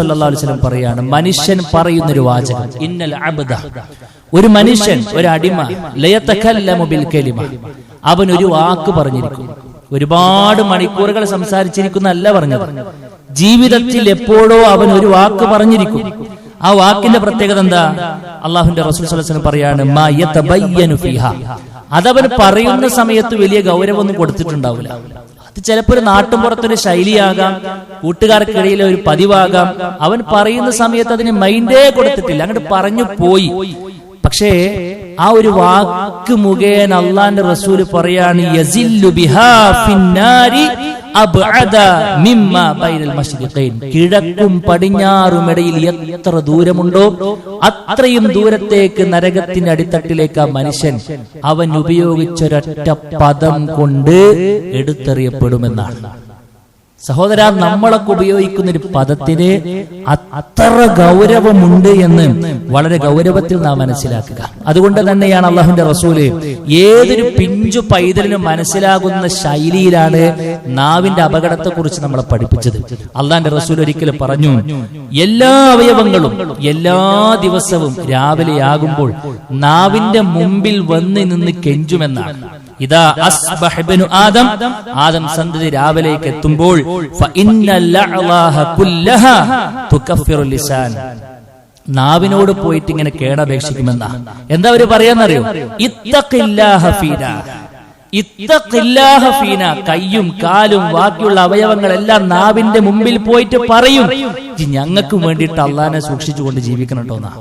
സല്ലല്ലാഹു അലൈഹി വസല്ലം പറയാണ്, മനുഷ്യൻ പറയുന്നൊരു വാചകം, ഇന്നൽ അബ്ദ, ഒരു മനുഷ്യൻ, ഒരു അടിമ, ലയതകല്ലമു ബിൽ കലിമ, അവൻ ഒരു വാക്ക് പറഞ്ഞിരിക്കും. ഒരുപാട് മണിക്കൂറുകൾ സംസാരിച്ചിരിക്കുന്നല്ല പറഞ്ഞത്, ജീവിതത്തിൽ എപ്പോഴോ അവൻ ഒരു വാക്ക് പറഞ്ഞിരിക്കും. ആ വാക്കിന്റെ പ്രത്യേകത എന്താ? അള്ളാഹുവിന്റെ റസൂൽ സല്ലല്ലാഹു അലൈഹി വസല്ലം പറയാണ്, മാ യതബയ്യനു ഫീഹാ, അതവൻ പറയുന്ന സമയത്ത് വലിയ ഗൗരവമൊന്നും കൊടുത്തിട്ടുണ്ടാവില്ല. അത് ചിലപ്പോൾ ഒരു നാട്ടുമ്പുറത്തൊരു ശൈലിയാകാം, കൂട്ടുകാർക്കിടയിലെ ഒരു പതിവാകാം. അവൻ പറയുന്ന സമയത്ത് അതിന് മൈൻഡേ കൊടുത്തിട്ടില്ല, അങ്ങോട്ട് പറഞ്ഞു പോയി. പക്ഷേ ആ ഒരു വാക്ക് മുഖേന അള്ളാന്റെ റസൂല് പറയാണ്, യസില്ലു ബിഹാ ഫിന്നാരി അബ്അദ മിമ്മാ ബൈനൽ മശ്രിഖൈൻ, കിഴക്കും പടിഞ്ഞാറും ഇടയിൽ എത്ര ദൂരമുണ്ടോ അത്രയും ദൂരത്തേക്ക് നരകത്തിന്റെ അടിത്തട്ടിലേക്ക് ആ മനുഷ്യൻ അവൻ ഉപയോഗിച്ചൊരൊറ്റ പദം കൊണ്ട് എടുത്തെറിയപ്പെടുമെന്നാണ്. സഹോദരാ, നമ്മളൊക്കെ ഉപയോഗിക്കുന്ന ഒരു പദത്തിന് അത്ര ഗൗരവമുണ്ട് എന്ന് വളരെ ഗൗരവത്തിൽ നാം മനസ്സിലാക്കുക. അതുകൊണ്ട് തന്നെയാണ് അള്ളാഹുവിന്റെ റസൂല് ഏതൊരു പിഞ്ചു പൈതലിനും മനസ്സിലാകുന്ന ശൈലിയിലാണ് നാവിന്റെ അപകടത്തെ കുറിച്ച് നമ്മളെ പഠിപ്പിച്ചത്. അള്ളാഹിന്റെ റസൂൽ ഒരിക്കലും പറഞ്ഞു, എല്ലാ അവയവങ്ങളും എല്ലാ ദിവസവും രാവിലെയാകുമ്പോൾ നാവിന്റെ മുമ്പിൽ വന്ന് നിന്ന് കെഞ്ചുമെന്നാണ്. ഇദാ അസ്ബഹ ഇബ്നു ആദം, ആദം സന്തതി രാവിലേക്ക് എത്തുമ്പോൾ ഫഇന്നൽ ലഅലാഹ കുല്ലഹാ തുകഫിറു ലിസാൻ, നാവിനോട് പോയിട്ട് ഇങ്ങനെ കേടപേക്ഷിക്കുമെന്നാ. എന്താ അവര് പറയാന്നറിയോ? ഇത്തഖില്ലാഹ ഫീനാ, ഇത്തഖില്ലാഹ ഫീനാ, കയ്യും കാലും ബാക്കിയുള്ള അവയവങ്ങളെല്ലാം നാവിന്റെ മുമ്പിൽ പോയിട്ട് പറയും, ഞങ്ങൾക്ക് വേണ്ടിയിട്ട് അള്ളാഹിനെ സൂക്ഷിച്ചുകൊണ്ട് ജീവിക്കണം കേട്ടോന്നാ.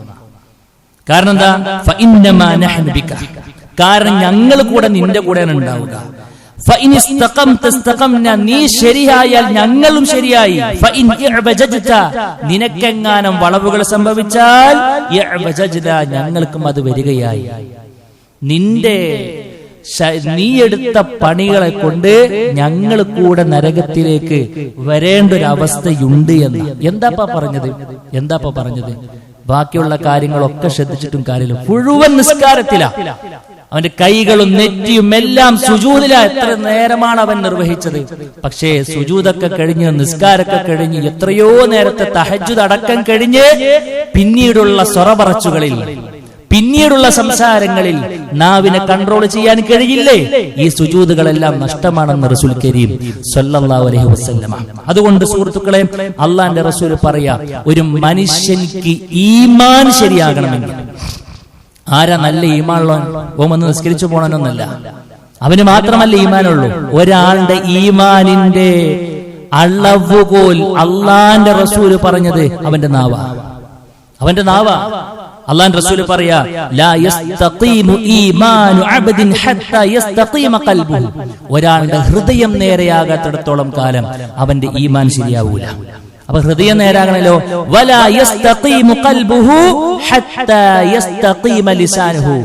കാരണം എന്താ? ഫഇന്നമാ നഹ്നു ബിക, കാരണം ഞങ്ങൾ കൂടെ നിന്റെ കൂടെയാണ് ഉണ്ടാവുക. നീ ശരിയായാൽ ഞങ്ങളും ശരിയായി. നിനക്കെങ്ങാനും വളവുകൾ സംഭവിച്ചാൽ ഞങ്ങൾക്കും അത് വരികയായി. നീ എടുത്ത പണികളെ കൊണ്ട് ഞങ്ങൾ കൂടെ നരകത്തിലേക്ക് വരേണ്ട ഒരു അവസ്ഥയുണ്ട് എന്ന്. എന്താപ്പാ പറഞ്ഞത്? ബാക്കിയുള്ള കാര്യങ്ങളൊക്കെ ശ്രദ്ധിച്ചിട്ടും കാര്യമില്ല, മുഴുവൻ നിസ്കാരത്തിലാ. അവന്റെ കൈകളും നെറ്റിയും എല്ലാം സുജൂദിലാ. എത്ര നേരമാണ് അവൻ നിർവഹിച്ചത്. പക്ഷേ സുജൂദൊക്കെ കഴിഞ്ഞ്, നിസ്കാരമൊക്കെ കഴിഞ്ഞ്, എത്രയോ നേരത്തെ തഹജ്ജുദ് അടക്കം കഴിഞ്ഞ് പിന്നീടുള്ള സ്വറപറച്ചുകളിൽ, പിന്നീടുള്ള സംസാരങ്ങളിൽ നാവിനെ കൺട്രോൾ ചെയ്യാൻ കഴിയില്ലേ? ഈ സുജൂദുകളെല്ലാം നഷ്ടമാണെന്ന് റസൂൽ കരീം സ്വല്ലല്ലാഹു അലൈഹി വസല്ലം. അതുകൊണ്ട് സുഹൃത്തുക്കളെ, അള്ളാന്റെ റസൂൽ പറയാ, ഒരു മനുഷ്യനിക്ക് ഈമാൻ ശരിയാകണമെങ്കിൽ, ആരാ നല്ല ഈമാനുള്ളവൻ? ഓമെന്ന് നിസ്കരിച്ചു പോകണമെന്നല്ല, അവന് മാത്രമല്ല ഈമാനുള്ളൂ. ഒരാളുടെ ഈമാനിന്റെ അളവുകോൽ അള്ളാന്റെ റസൂല് പറഞ്ഞത് അവന്റെ നാവാ. അള്ളാന്റെ റസൂല് പറയാ, ലാ യസ്തഖീമു ഈമാനു അബ്ദിൻ ഹത്താ യസ്തഖീമ ഖൽബുഹു, ഒരാളുടെ ഹൃദയം നേരെയാകാത്തിടത്തോളം കാലം അവന്റെ ഈമാൻ ശരിയാവൂല. അപ്പൊ ഹൃദയം നേരാകണല്ലോ. വലാ യസ്തഖീമു ഖൽബുഹു ഹത്താ യസ്തഖീമ ലിസാനുഹു,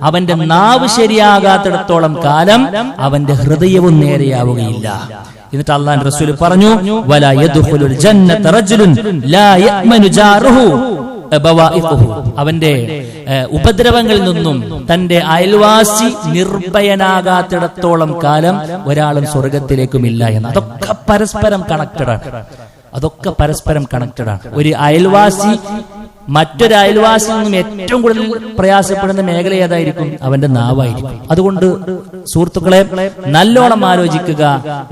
അവന്റെ നാവ് ശരിയാകാത്തിടത്തോളം കാലം അവന്റെ ഹൃദയവും നേരെയാവുകയില്ല. എന്നിട്ട് അല്ലാഹുവിന്റെ റസൂൽ പറഞ്ഞു, വലാ യദ്ഖുലുൽ ജന്നത റജുലുൻ ലാ യഅ്മനു ജാറുഹു ബവാഇഖുഹു, അവന്റെ ഉപദ്രവങ്ങളിൽ നിന്നും തന്റെ അയൽവാസി നിർഭയനാകാത്തിടത്തോളം കാലം ഒരാളും സ്വർഗത്തിലേക്കുമില്ല എന്ന്. അതൊക്കെ പരസ്പരം കണക്റ്റഡ് ആണ്. ഒരു അയൽവാസി മറ്റൊരു അയൽവാസിയിൽ നിന്നും ഏറ്റവും കൂടുതൽ പ്രയാസപ്പെടുന്ന മേഖല ഏതായിരിക്കും? അവന്റെ നാവായിരിക്കും. അതുകൊണ്ട് സുഹൃത്തുക്കളെ, നല്ലോണം ആലോചിക്കുക.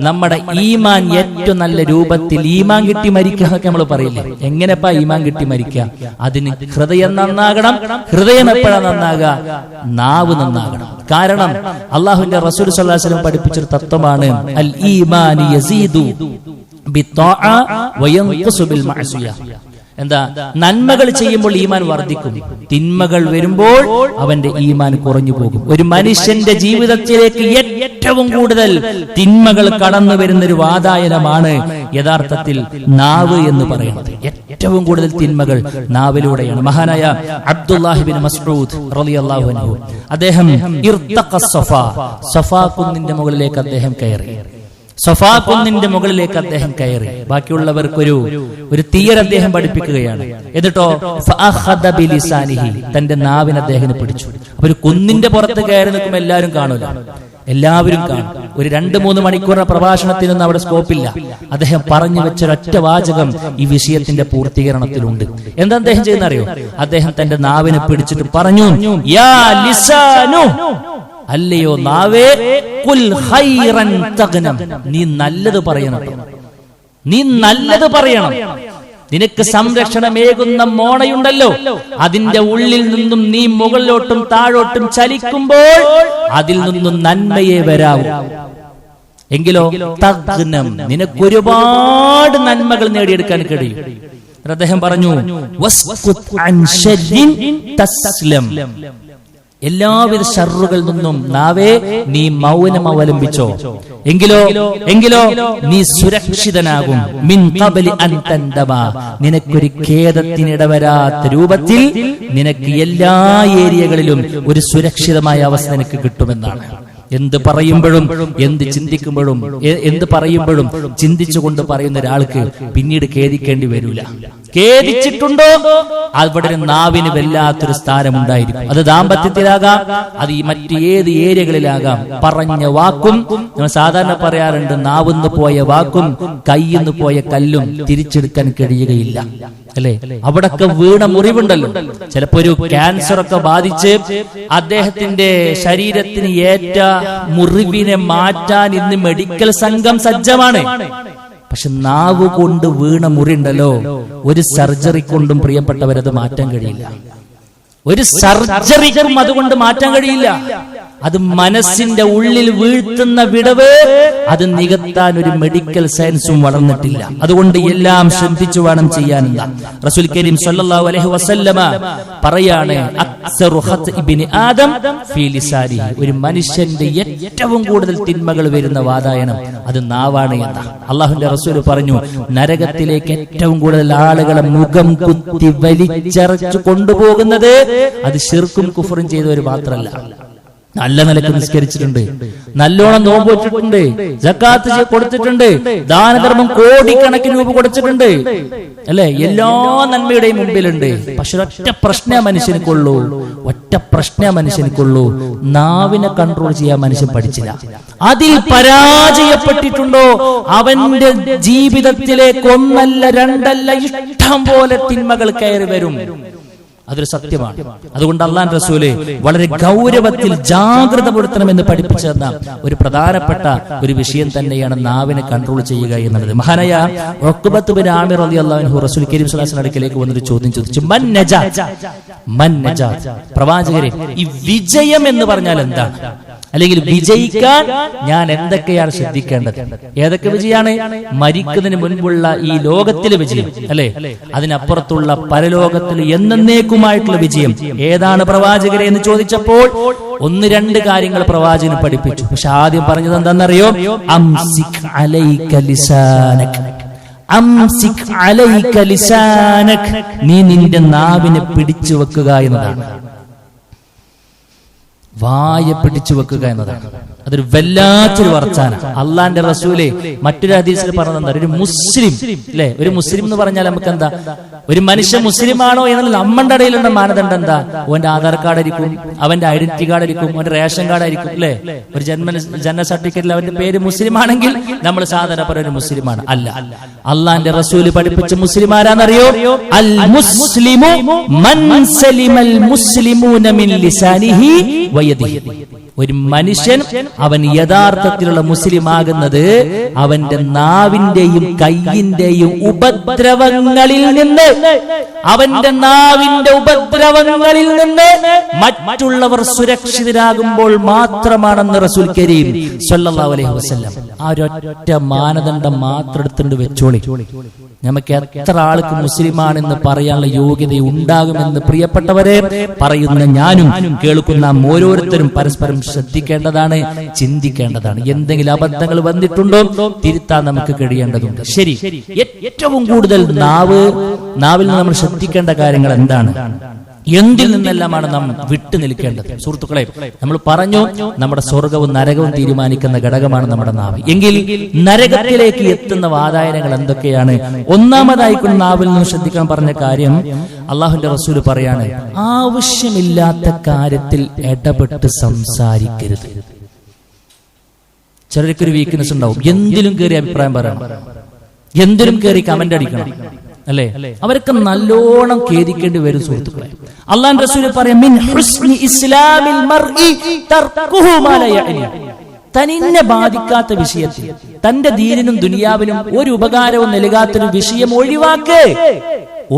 നമ്മുടെ ഈമാൻ ഏറ്റവും നല്ല രൂപത്തിൽ ഈമാൻ കിട്ടി മരിക്കുക എന്നൊക്കെ നമ്മൾ പറയില്ലേ? എങ്ങനെപ്പാ ഈമാൻ കിട്ടി മരിക്കുക? അതിന് ഹൃദയം നന്നാകണം. ഹൃദയം എപ്പോഴാണ് നന്നാകുക? നാവ് നന്നാകണം. കാരണം അള്ളാഹുവിന്റെ റസൂൽ സ്വല്ലല്ലാഹു അലൈഹി വസല്ലം പഠിപ്പിച്ചൊരു തത്വമാണ്, അൽ ഈമാനു യസീദു ബിത്വാഅ വയൻഖുസു ബിൽ മഅസിയ. എന്താ? നന്മകൾ ചെയ്യുമ്പോൾ ഈമാൻ വർദ്ധിക്കും, തിന്മകൾ വരുമ്പോൾ അവന്റെ ഈമാൻ കുറഞ്ഞു പോകും. ഒരു മനുഷ്യന്റെ ജീവിതത്തിലേക്ക് ഏറ്റവും കൂടുതൽ തിന്മകൾ കടന്നു വരുന്ന ഒരു വാതായനമാണ് യഥാർത്ഥത്തിൽ നാവ് എന്ന് പറയുന്നത്. ഏറ്റവും കൂടുതൽ തിന്മകൾ നാവിലൂടെയാണ്. മഹാനായ അബ്ദുല്ലാഹി ബിൻ മസ്ഊദ് റളിയല്ലാഹു അൻഹു, അദ്ദേഹം ഇർതഖ സഫാ കുന്നിന്റെ മുകളിലേക്ക് അദ്ദേഹം കയറി. സഫാ കുന്നിന്റെ മുകളിലേക്ക് അദ്ദേഹം കയറി. ബാക്കിയുള്ളവർക്കൊരു തീയർ അദ്ദേഹം പഠിപ്പിക്കുകയാണ്. എന്നിട്ടോ തന്റെ നാവിനെ അദ്ദേഹം പിടിച്ചു. അപ്പൊ ഒരു കുന്നിന്റെ പുറത്ത് കയറി നിൽക്കുമ്പോൾ എല്ലാവരും കാണൂല, എല്ലാവരും കാണും. ഒരു 2-3 മണിക്കൂറിന്റെ പ്രഭാഷണത്തിനൊന്നും അവിടെ സ്കോപ്പില്ല. അദ്ദേഹം പറഞ്ഞു വെച്ചൊരൊറ്റ വാചകം ഈ വിഷയത്തിന്റെ പൂർത്തീകരണത്തിലുണ്ട്. എന്താ അദ്ദേഹം ചെയ്യുന്ന അറിയോ? അദ്ദേഹം തന്റെ നാവിനെ പിടിച്ചിട്ട് പറഞ്ഞു, യാ ലിസാനു, അല്ലയോ നാവേ, ഖുൽ ഖൈറൻ തഗ്നം, നീ നല്ലത് പറയണം, നീ നല്ലത് പറയണം. നിനക്ക് സംരക്ഷണമേകുന്ന മോണയുണ്ടല്ലോ, അതിന്റെ ഉള്ളിൽ നിന്നും നീ മുകളിലോട്ടും താഴോട്ടും ചലിക്കുമ്പോൾ അതിൽ നിന്നും നന്മയെ വരാവൂ. എങ്കിലോ തഗ്നം, നിനക്ക് ഒരുപാട് നന്മകൾ നേടിയെടുക്കാൻ കഴിയും. അദ്ദേഹം പറഞ്ഞു, വസ്കുത് അൻ ശർരിൻ തസ്ലം, എല്ലാവിധ ഷർറുകളിൽ നിന്നും നാവേ നീ മൗനം അവലംബിച്ചോ, എങ്കിലോ നീ സുരക്ഷിതനാകും. മിൻ ഖബ്ലി അൻ തൻദമ, നിനക്കൊരു ഖേദത്തിനിടവരാത്ത രൂപത്തിൽ നിനക്ക് എല്ലാ ഏരിയകളിലും ഒരു സുരക്ഷിതമായ അവസ്ഥ നിനക്ക് കിട്ടുമെന്നാണ്. എന്ത് പറയുമ്പോഴും എന്ത് പറയുമ്പോഴും ചിന്തിച്ചുകൊണ്ട് പറയുന്ന ഒരാൾക്ക് പിന്നീട് ഖേദിക്കേണ്ടി വരില്ല. ഖേദിച്ചിട്ടുണ്ടോ അവിടെ നാവിന് വല്ലാത്തൊരു സ്ഥാനമുണ്ടായിരിക്കും. അത് ദാമ്പത്യത്തിലാകാം, അത് ഈ മറ്റ് ഏത് ഏരിയകളിലാകാം. പറഞ്ഞ വാക്കും, നമ്മൾ സാധാരണ പറയാറുണ്ട്, നാവുന്ന് പോയ വാക്കും കയ്യിന്ന് പോയ കല്ലും തിരിച്ചെടുക്കാൻ കഴിയുകയില്ല, അല്ലെ? അവിടൊക്കെ വീണ മുറിവുണ്ടല്ലോ. ചിലപ്പോ ഒരു ക്യാൻസർ ഒക്കെ ബാധിച്ച് അദ്ദേഹത്തിന്റെ ശരീരത്തിന് ഏറ്റ മുറിവിനെ മാറ്റാൻ ഇന്ന് മെഡിക്കൽ സംഘം സജ്ജമാണ്. പക്ഷെ നാവ് കൊണ്ട് വീണ മുറിയുണ്ടല്ലോ, ഒരു സർജറി കൊണ്ടും പ്രിയപ്പെട്ടവരത് മാറ്റാൻ കഴിയില്ല. ഒരു സർജറിക്കും അതുകൊണ്ട് മാറ്റാൻ കഴിയില്ല. അത് മനസ്സിന്റെ ഉള്ളിൽ വീഴ്ത്തുന്ന വിടവ്, അത് നികത്താൻ ഒരു മെഡിക്കൽ സയൻസും വളർന്നിട്ടില്ല. അതുകൊണ്ട് എല്ലാം ശ്രദ്ധിച്ചു വേണം ചെയ്യാൻ. റസൂൽ കരീം സല്ലല്ലാഹു അലൈഹി വസല്ലമ പറയാണ്, അക്സറു ഖത്ഇ ഇബ്നി ആദം ഫീ ലിസാനിഹി, ഒരു മനുഷ്യന്റെ ഏറ്റവും കൂടുതൽ തിന്മകൾ വരുന്ന വാതായനം അത് നാവാണ് എന്ന് അല്ലാഹുവിന്റെ റസൂൽ പറഞ്ഞു. നരകത്തിലേക്ക് ഏറ്റവും കൂടുതൽ ആളുകളെ മുഖം കുത്തി വലിച്ചറച്ചു കൊണ്ടുപോകുന്നത് അത് ശിർക്കും കുഫറും ചെയ്തവർ മാത്രമല്ല. നല്ല നിലക്ക് നിസ്കരിച്ചിട്ടുണ്ട്, നല്ലോണം നോമ്പ് വെച്ചിട്ടുണ്ട്, സക്കാത്ത് കൊടുത്തിട്ടുണ്ട്, ദാനധർമ്മം കോടിക്കണക്കിന് രൂപ കൊടുത്തിട്ടുണ്ട്, അല്ലെ? എല്ലാ നന്മയുടെയും മുമ്പിലുണ്ട്. പക്ഷെ ഒറ്റ പ്രശ്ന മനുഷ്യനിക്കുള്ളൂ, നാവിനെ കൺട്രോൾ ചെയ്യാൻ മനുഷ്യൻ പഠിച്ചില്ല. അതിൽ പരാജയപ്പെട്ടിട്ടുണ്ടോ അവന്റെ ജീവിതത്തിലേക്ക് 1 2 ഇഷ്ടം പോലെ തിന്മകൾ കയറി വരും. അതൊരു സത്യമാണ്. അതുകൊണ്ട് അല്ലാഹുവിന്റെ റസൂല് വളരെ ഗൗരവത്തിൽ ജാഗ്രത പുലർത്തണമെന്ന് പഠിപ്പിച്ചു തന്ന ഒരു പ്രധാനപ്പെട്ട ഒരു വിഷയം തന്നെയാണ് നാവിനെ കൺട്രോൾ ചെയ്യുക എന്നുള്ളത്. മഹാനായ ഉഖ്ബത്ത് ബിൻ ആമിർ റളിയല്ലാഹു അൻഹു റസൂൽ കരീം സ്വല്ലല്ലാഹു അലൈഹി വസല്ലം അടുക്കലേക്ക് വന്നൊരു ചോദ്യം ചോദിച്ചു, മൻ നജാത്ത്, പ്രവാചകരെ ഈ വിജയം എന്ന് പറഞ്ഞാൽ എന്താണ്? അല്ലെങ്കിൽ വിജയിക്കാൻ ഞാൻ എന്തൊക്കെയാണ് ശ്രദ്ധിക്കേണ്ടത്? ഏതൊക്കെ വിജയമാണ്? മരിക്കുന്നതിന് മുൻപുള്ള ഈ ലോകത്തിലെ വിജയം, അല്ലെ? അതിനപ്പുറത്തുള്ള പരലോകത്തിൽ എന്നേക്കുമായിട്ടുള്ള വിജയം ഏതാണ് പ്രവാചകരെ എന്ന് ചോദിച്ചപ്പോൾ 1-2 കാര്യങ്ങൾ പ്രവാചകൻ പഠിപ്പിച്ചു. പക്ഷെ ആദ്യം പറഞ്ഞത് എന്താണെന്നറിയോ? അംസിക് അലൈക ലിസാനക്, അംസിക് അലൈക ലിസാനക്, നീ നിന്റെ നാവിനെ പിടിച്ചു വെക്കുക എന്നതാണ്. വായ പിടിച്ചു വെക്കുക എന്നതാണ്. അതൊരു വല്ലാത്തൊരു വർച്ചാന. അള്ളാന്റെ റസൂലെ മറ്റൊരു ഹദീസിൽ പറഞ്ഞത്, ഒരു മുസ്ലിം, അല്ലെ? ഒരു മുസ്ലിം എന്ന് പറഞ്ഞാൽ നമുക്ക് എന്താ? ഒരു മനുഷ്യൻ മുസ്ലിമാണോ എന്നുള്ള നമ്മുടെ ഇടയിലുള്ള മാനദണ്ഡം എന്താ? അവന്റെ ആധാർ കാർഡ് ആയിരിക്കും, അവന്റെ ഐഡന്റിറ്റി കാർഡ് ആയിരിക്കും, അവന്റെ റേഷൻ കാർഡ് ആയിരിക്കും, അല്ലെ? ഒരു ജനന സർട്ടിഫിക്കറ്റിൽ അവന്റെ പേര് മുസ്ലിം ആണെങ്കിൽ നമ്മൾ സാധാരണ പറയുന്ന ഒരു മുസ്ലിമാണ്. അല്ല, അള്ളാന്റെ റസൂല് പഠിപ്പിച്ച മുസ്ലിം ആരാന്നറിയോ? അൽ മുസ്ലിമു മൻ സലിമൽ മുസ്ലിമൂന മിൻ ലിസാനിഹി വയദിഹി. ഒരു മനുഷ്യൻ അവൻ യഥാർത്ഥത്തിലുള്ള മുസ്ലിം ആകുന്നത് അവന്റെ നാവിന്റെയും കയ്യിന്റെയും ഉപദ്രവങ്ങളിൽ നിന്ന്, അവന്റെ നാവിന്റെ ഉപദ്രവങ്ങളിൽ നിന്ന് മറ്റുള്ളവർ സുരക്ഷിതരാകുമ്പോൾ മാത്രമാണെന്ന് റസൂൽ കരീം സല്ലല്ലാഹു അലൈഹി വസല്ലം ആ ഒരൊറ്റ മാനദണ്ഡം മാത്രം എടുത്തുകൊണ്ട് വെച്ചോളി. നമുക്ക് എത്ര ആൾക്ക് മുസ്ലിമാണെന്ന് പറയാനുള്ള യോഗ്യത ഉണ്ടാകുമെന്ന് പ്രിയപ്പെട്ടവരെ പറയുന്ന ഞാനും കേൾക്കുന്ന നാം പരസ്പരം ശ്രദ്ധിക്കേണ്ടതാണ്, ചിന്തിക്കേണ്ടതാണ്. എന്തെങ്കിലും അബദ്ധങ്ങൾ വന്നിട്ടുണ്ടോ തിരുത്താൻ നമുക്ക് കഴിയേണ്ടതുണ്ട്. ശരി, ഏറ്റവും കൂടുതൽ നാവിൽ നമ്മൾ ശ്രദ്ധിക്കേണ്ട കാര്യങ്ങൾ എന്താണ്? എന്തിൽ നിന്നെല്ലാമാണ് നാം വിട്ടു നിൽക്കേണ്ടത്? സുഹൃത്തുക്കളെ, നമ്മൾ പറഞ്ഞു നമ്മുടെ സ്വർഗവും നരകവും തീരുമാനിക്കുന്ന ഘടകമാണ് നമ്മുടെ നാവ്. എങ്കിൽ നരകത്തിലേക്ക് എത്തുന്ന വാതായനങ്ങൾ എന്തൊക്കെയാണ്? ഒന്നാമതായിക്കൊണ്ട് നാവിൽ നിന്ന് ശ്രദ്ധിക്കാൻ പറഞ്ഞ കാര്യം, അള്ളാഹുവിന്റെ റസൂല് പറയാണ്, ആവശ്യമില്ലാത്ത കാര്യത്തിൽ ഇടപെട്ട് സംസാരിക്കരുത്. ചിലർക്കൊരു വീക്ക്നെസ് ഉണ്ടാവും, എന്തിലും കയറി അഭിപ്രായം പറയണം, എന്തിലും കയറി കമന്റ് അടിക്കണം, അല്ലേ? അവരൊക്കെ നല്ലോണം ഖേദിക്കേണ്ടി വരും സുഹൃത്തുക്കളെ. അല്ലാഹുവിന്റെ റസൂൽ പറയാം, മിൻ ഹുസ്നി ഇസ്ലാമിൽ മർഇ തർക്കുഹു മാ ലാ യഅനി. തനിന്നെ ബാധിക്കാത്ത വിഷയത്തിൽ, തന്റെ ദീനിനും ദുനിയാവിനും ഒരു ഉപകാരവും നൽകാത്തൊരു വിഷയം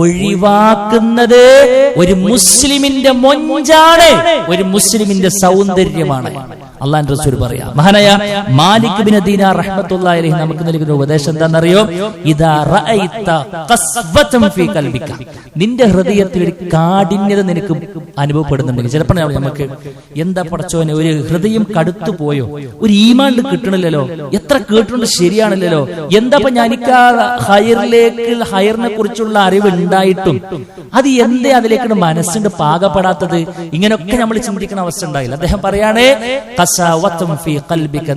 ഒഴിവാക്കുന്നത് ഒരു മുസ്ലിമിന്റെ മൊഞ്ചാണ്, ഒരു മുസ്ലിമിന്റെ സൗന്ദര്യമാണ്. അള്ളാഹുവിന്റെ റസൂൽ പറയാ. മഹാനായ മാലിക് ബിൻ ദീനാർ റഹ്മത്തുള്ളാഹി അലൈഹി നമുക്ക് നൽകുന്ന ഉപദേശം എന്താണെന്നറിയോ? ഇദാ റഅയ്ത ഖസ്വതൻ ഫീ ഖൽബിക, നിന്റെ ഹൃദയത്തിൽ ഒരു കാഠിന്യത നിനക്ക് അനുഭവപ്പെടുന്നുണ്ടെങ്കിൽ, ചിലപ്പോൾ നമുക്ക് എന്താ പടച്ചോനെ ഒരു ഹൃദയം കടുത്തു പോയോ, ഒരു ഈമാൻ കിട്ടണില്ലല്ലോ, എത്ര കേട്ടിട്ടുണ്ട് ശരിയാണില്ലല്ലോ, എന്താ എനിക്ക് ഹൈറിനെ കുറിച്ചുള്ള അറിവ് ഉണ്ടായിട്ടും അത് എന്തേ അതിലേക്ക് മനസ്സിന്റെ പാകപ്പെടാത്തത്? ഇങ്ങനെയൊക്കെ നമ്മൾ ചിന്തിക്കുന്ന അവസ്ഥ ഉണ്ടായില്ല. അദ്ദേഹം പറയാണേ,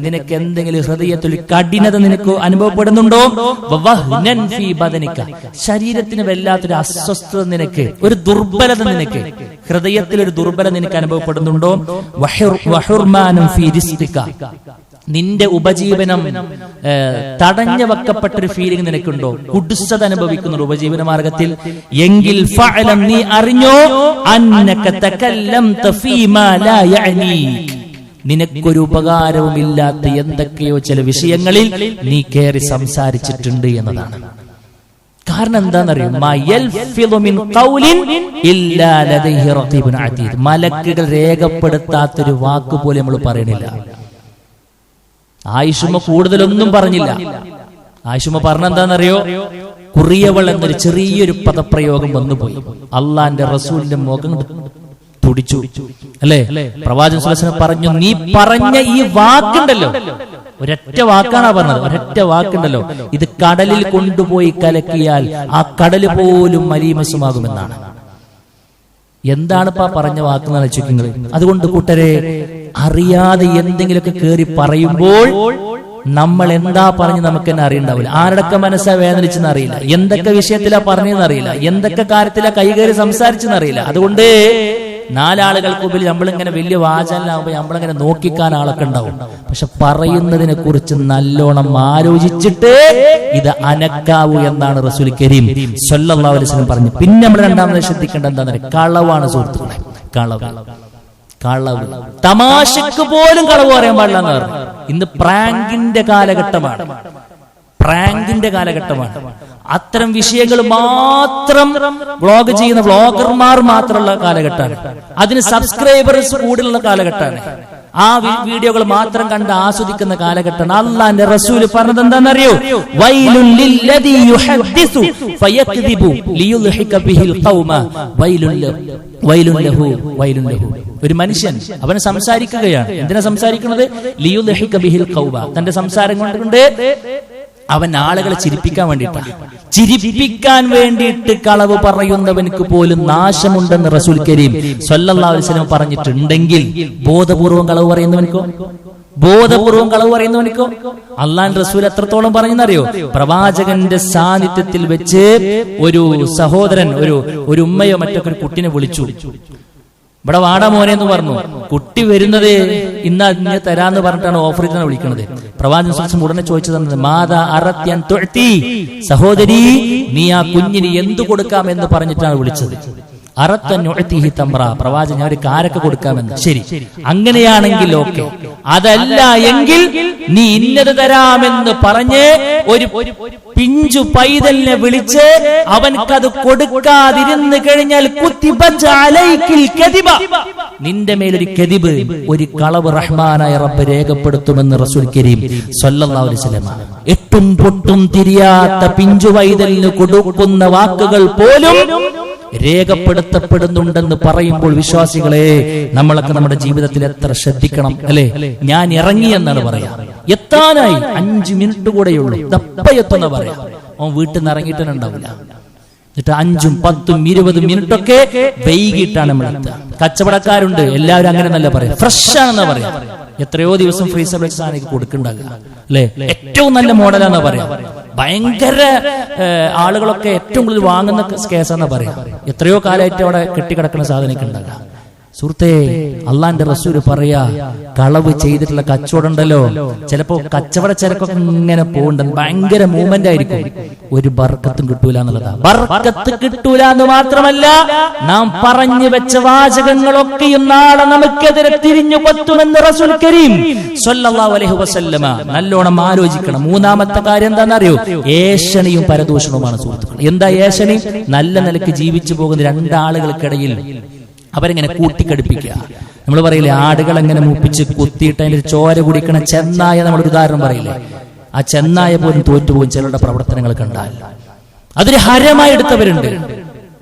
നിനക്ക് എന്തെങ്കിലും ഹൃദയത്തിൽ കഠിനത നിനക്ക് അനുഭവപ്പെടുന്നുണ്ടോ? ശരീരത്തിന് വല്ലാത്തൊരു അസ്വസ്ഥത നിനക്ക്, ഒരു ദുർബലത നിനക്ക്, ഹൃദയത്തിൽ ഒരു ദുർബലത നിനക്ക് അനുഭവപ്പെടുന്നുണ്ടോ? നിന്റെ ഉപജീവനം തടഞ്ഞു വെക്കപ്പെട്ടൊരു ഫീലിംഗ് നിനക്കുണ്ടോ? കുടുസത അനുഭവിക്കുന്നുണ്ടോ ഉപജീവന മാർഗത്തിൽ? എങ്കിൽ ഫഅലം, നീ അറിഞ്ഞോ, അന്നക തകല്ലംത ഫീമാ ലാ യഅനീക, നിനക്കൊരു ഉപകാരവും ഇല്ലാത്ത എന്തൊക്കെയോ ചില വിഷയങ്ങളിൽ നീ കയറി സംസാരിച്ചിട്ടുണ്ട് എന്നതാണ്. കാരണം എന്താണെന്നറിയോ? മലക്കുകൾ രേഖപ്പെടുത്താത്തൊരു വാക്ക് പോലും നമ്മൾ പറയണില്ല. ആയിഷുമ്മ കൂടുതലൊന്നും പറഞ്ഞില്ല. ആയിഷുമ്മ പറഞ്ഞെന്താണെന്നറിയോ? കുറിയവൾ എന്നൊരു ചെറിയൊരു പദപ്രയോഗം വന്നുപോയി. അള്ളാന്റെ റസൂലിന്റെ മുഖം തുടിച്ചു, അല്ലേ? പ്രവാചകൻ സ്വല്ലല്ലാഹു അലൈഹി വസല്ലം പറഞ്ഞു, നീ പറഞ്ഞ ഈ വാക്കുണ്ടല്ലോ, ഒരൊറ്റ വാക്കാണ് പറഞ്ഞത്, ഒരൊറ്റ വാക്കുണ്ടല്ലോ, ഇത് കടലിൽ കൊണ്ടുപോയി കലക്കിയാൽ ആ കടല് പോലും മലീമസമാകുമെന്നാണ്. എന്താണ് പറഞ്ഞ വാക്കെന്നാണ് ചോദിക്കുന്നത്. അതുകൊണ്ട് കൂട്ടരെ, അറിയാതെ എന്തെങ്കിലുമൊക്കെ കേറി പറയുമ്പോൾ നമ്മൾ എന്താ പറഞ്ഞ് നമുക്ക് തന്നെ അറിയണ്ടാവില്ല. ആരുടെയൊക്കെ മനസ്സാ വേദനിച്ചെന്ന് അറിയില്ല, എന്തൊക്കെ വിഷയത്തിലാ പറഞ്ഞെന്ന് അറിയില്ല, എന്തൊക്കെ കാര്യത്തിലാ കൈകേറി സംസാരിച്ചെന്ന് അറിയില്ല. അതുകൊണ്ട് നാലാളുകൾക്ക് മുമ്പിൽ നമ്മളിങ്ങനെ വലിയ വാചാലാകുമ്പോൾ നമ്മളിങ്ങനെ നോക്കിക്കാൻ ആളൊക്കെ ഉണ്ടാവും. പക്ഷെ പറയുന്നതിനെ കുറിച്ച് നല്ലോണം ആലോചിച്ചിട്ട് ഇത് അനക്കാവൂ എന്നാണ് റസൂൽ കരീം സ്വല്ലല്ലാഹു അലൈഹി വസല്ലം പറഞ്ഞു. പിന്നെ നമ്മൾ രണ്ടാമത് ശ്രദ്ധിക്കേണ്ടത് എന്താണെന്ന്, കളവാണ് സുഹൃത്തുക്കളെ. കളവ്, തമാശക്ക് പോലും കളവ് പറയാൻ പാടില്ല എന്ന് പറഞ്ഞു. ഇന്ന് പ്രാങ്കിന്റെ കാലഘട്ടമാണ്. അത്തരം വിഷയങ്ങൾ മാത്രം വ്ളോഗ് ചെയ്യുന്ന വ്ളോഗർമാർ മാത്രമുള്ള കാലഘട്ടമാണ്. അതിന് സബ്സ്ക്രൈബേഴ്സ് കൂടുതലുള്ള കാലഘട്ടമാണ്. ആ വീഡിയോകൾ മാത്രം കണ്ട് ആസ്വദിക്കുന്ന കാലഘട്ടമാണ്. അല്ലാഹുവിന്റെ റസൂൽ പറഞ്ഞത് എന്താണെന്നറിയോ? വൈലുൽ ലില്ലദീ യുഹദ്ദിസു ഫയക്ദിബു ലിയുൽഹിക ബിഹിൽ ഖൗമ വൈലുൻ ലഹു. ഒരു മനുഷ്യൻ അവൻ സംസാരിക്കുകയാണ്. എന്തിനാ സംസാരിക്കുന്നത്? ലിയുൽഹിക ബിഹിൽ ഖൗമ, തന്റെ സംസാരം കൊണ്ട് അവൻ ആളുകളെ ചിരിപ്പിക്കാൻ വേണ്ടിയിട്ട് കളവ് പറയുന്നവനക്ക് പോലും നാശമുണ്ടെന്ന് റസൂൽ കരീം സ്വല്ലല്ലാഹു അലൈഹി വസല്ലം പറഞ്ഞിട്ടുണ്ടെങ്കിൽ ബോധപൂർവം കളവ് പറയുന്നവനക്കോ അള്ളാഹുവിന്റെ റസൂൽ എത്രത്തോളം പറഞ്ഞെന്നറിയോ? പ്രവാചകന്റെ സാന്നിധ്യത്തിൽ വെച്ച് ഒരു സഹോദരൻ ഒരു ഉമ്മയോ മറ്റൊക്കെ ഒരു കുട്ടിനെ വിളിച്ചു. ഇവിടെ വാടാ മോനെ എന്ന് പറഞ്ഞു. കുട്ടി വരുന്നത് ഇന്ന് തരാന്ന് പറഞ്ഞിട്ടാണ് ഓഫറിൽ തന്നെ വിളിക്കുന്നത്. പ്രവാചകൻ ഉടനെ ചോദിച്ചത്, മാതാ അറത്യൻ തുഅതി, സഹോദരി നീ ആ കുഞ്ഞിന് എന്തു കൊടുക്കാമെന്ന് പറഞ്ഞിട്ടാണ് വിളിച്ചത്. അറത്തന്നുഅതിഹി തംറ, പ്രവാചകൻ ഞാൻ ഒരു കാരക്ക കൊടുക്കാമെന്ന്. ശരി, അങ്ങനെയാണെങ്കിൽ ഓക്കെ. അതല്ല എങ്കിൽ നീ ഇന്നത് തരാമെന്ന് പറഞ്ഞ് ഒരു പിഞ്ചു പൈതലിനെ വിളിച്ച് അവൻക്കത് കൊടുക്കാതിരുന്ന് കഴിഞ്ഞാൽ കുത്തിബത്ത് അലൈകിൽ കദിബ, നിന്റെ മേലൊരു കദിബ്, ഒരു കളവ് റഹ്മാനായ റബ്ബ് രേഖപ്പെടുത്തുമെന്ന് റസൂൽ കരീം സ്വല്ലല്ലാഹു അലൈഹി വസല്ലം. എട്ടും പൊട്ടും തിരിയാത്ത പിഞ്ചു പൈതലിന് കൊടുക്കുന്ന വാക്കുകൾ പോലും രേഖപ്പെടുത്തപ്പെടുന്നുണ്ടെന്ന് പറയുമ്പോൾ വിശ്വാസികളെ, നമ്മളൊക്കെ നമ്മുടെ ജീവിതത്തിൽ എത്ര ശ്രദ്ധിക്കണം, അല്ലെ? ഞാൻ ഇറങ്ങി എന്നാണ് പറയാ, എത്താനായി 5 മിനിറ്റ് കൂടെയുള്ളൂ, ദപ്പ എത്തുന്ന പറയാ. അവൻ വീട്ടിൽ നിന്ന് ഇറങ്ങിയിട്ട് ഉണ്ടാവില്ല. എന്നിട്ട് 5, 10, 20 മിനിറ്റൊക്കെ വൈകിട്ടാണ് നമ്മൾ എത്തുക. കച്ചവടക്കാരുണ്ട്, എല്ലാവരും അങ്ങനെ നല്ല പറയാം, ഫ്രഷ് ആണെന്നാ പറയാം. എത്രയോ ദിവസം ഫ്രീസർ വെച്ച് സാധനം കൊടുക്കുന്നുണ്ടാകുക അല്ലെ, ഏറ്റവും നല്ല മോഡലാന്നാ പറയാം. ഭയങ്കര ആളുകളൊക്കെ ഏറ്റവും കൂടുതൽ വാങ്ങുന്ന കേസാന്നാ പറയാം. എത്രയോ കാലമായിട്ട് അവിടെ കെട്ടിക്കിടക്കുന്ന സാധനമൊക്കെ ഉണ്ടാകുക. സുഹൃത്തേ, അള്ളാന്റെ റസൂല് പറയാ, കളവ് ചെയ്തിട്ടുള്ള കച്ചവടം ഉണ്ടല്ലോ, ചിലപ്പോ കച്ചവട ചരക്കൊക്കെ ഇങ്ങനെ പോകണ്ട, ഭയങ്കര മൂവ്മെന്റ് ആയിരിക്കും, ഒരു ബർക്കത്തും കിട്ടൂല എന്നുള്ളതാ. ബർക്കത്ത് കിട്ടൂല എന്ന് മാത്രമല്ല, നാം പറഞ്ഞു വെച്ച വാചകങ്ങളൊക്കെയും നാളെ നമുക്കെതിരെ തിരിഞ്ഞു കൊത്തുമെന്ന് റസൂൽ കരീം സ്വല്ലല്ലാഹു അലൈഹി വസല്ലമ. നല്ലോണം ആലോചിക്കണം. മൂന്നാമത്തെ കാര്യം എന്താണെന്നറിയോ? ഏഷണിയും പരദൂഷണവുമാണ് സുഹൃത്തുക്കൾ. എന്താ ഏഷണി? നല്ല നിലയ്ക്ക് ജീവിച്ചു പോകുന്ന രണ്ടാളുകൾക്കിടയിൽ അവരെങ്ങനെ കൂട്ടിക്കടുപ്പിക്കുക. നമ്മൾ പറയില്ലേ, ആടുകൾ എങ്ങനെ മൂപ്പിച്ച് കുത്തിയിട്ട് അതിന്റെ ചോര കുടിക്കണ ചെന്നായ നമ്മളൊരു ഉദാഹരണം പറയില്ലേ, ആ ചെന്നായ പോലും തോറ്റുപോകും ചിലരുടെ പ്രവർത്തനങ്ങൾ കണ്ടാൽ. അതൊരു ഹരമായി എടുത്തവരുണ്ട്.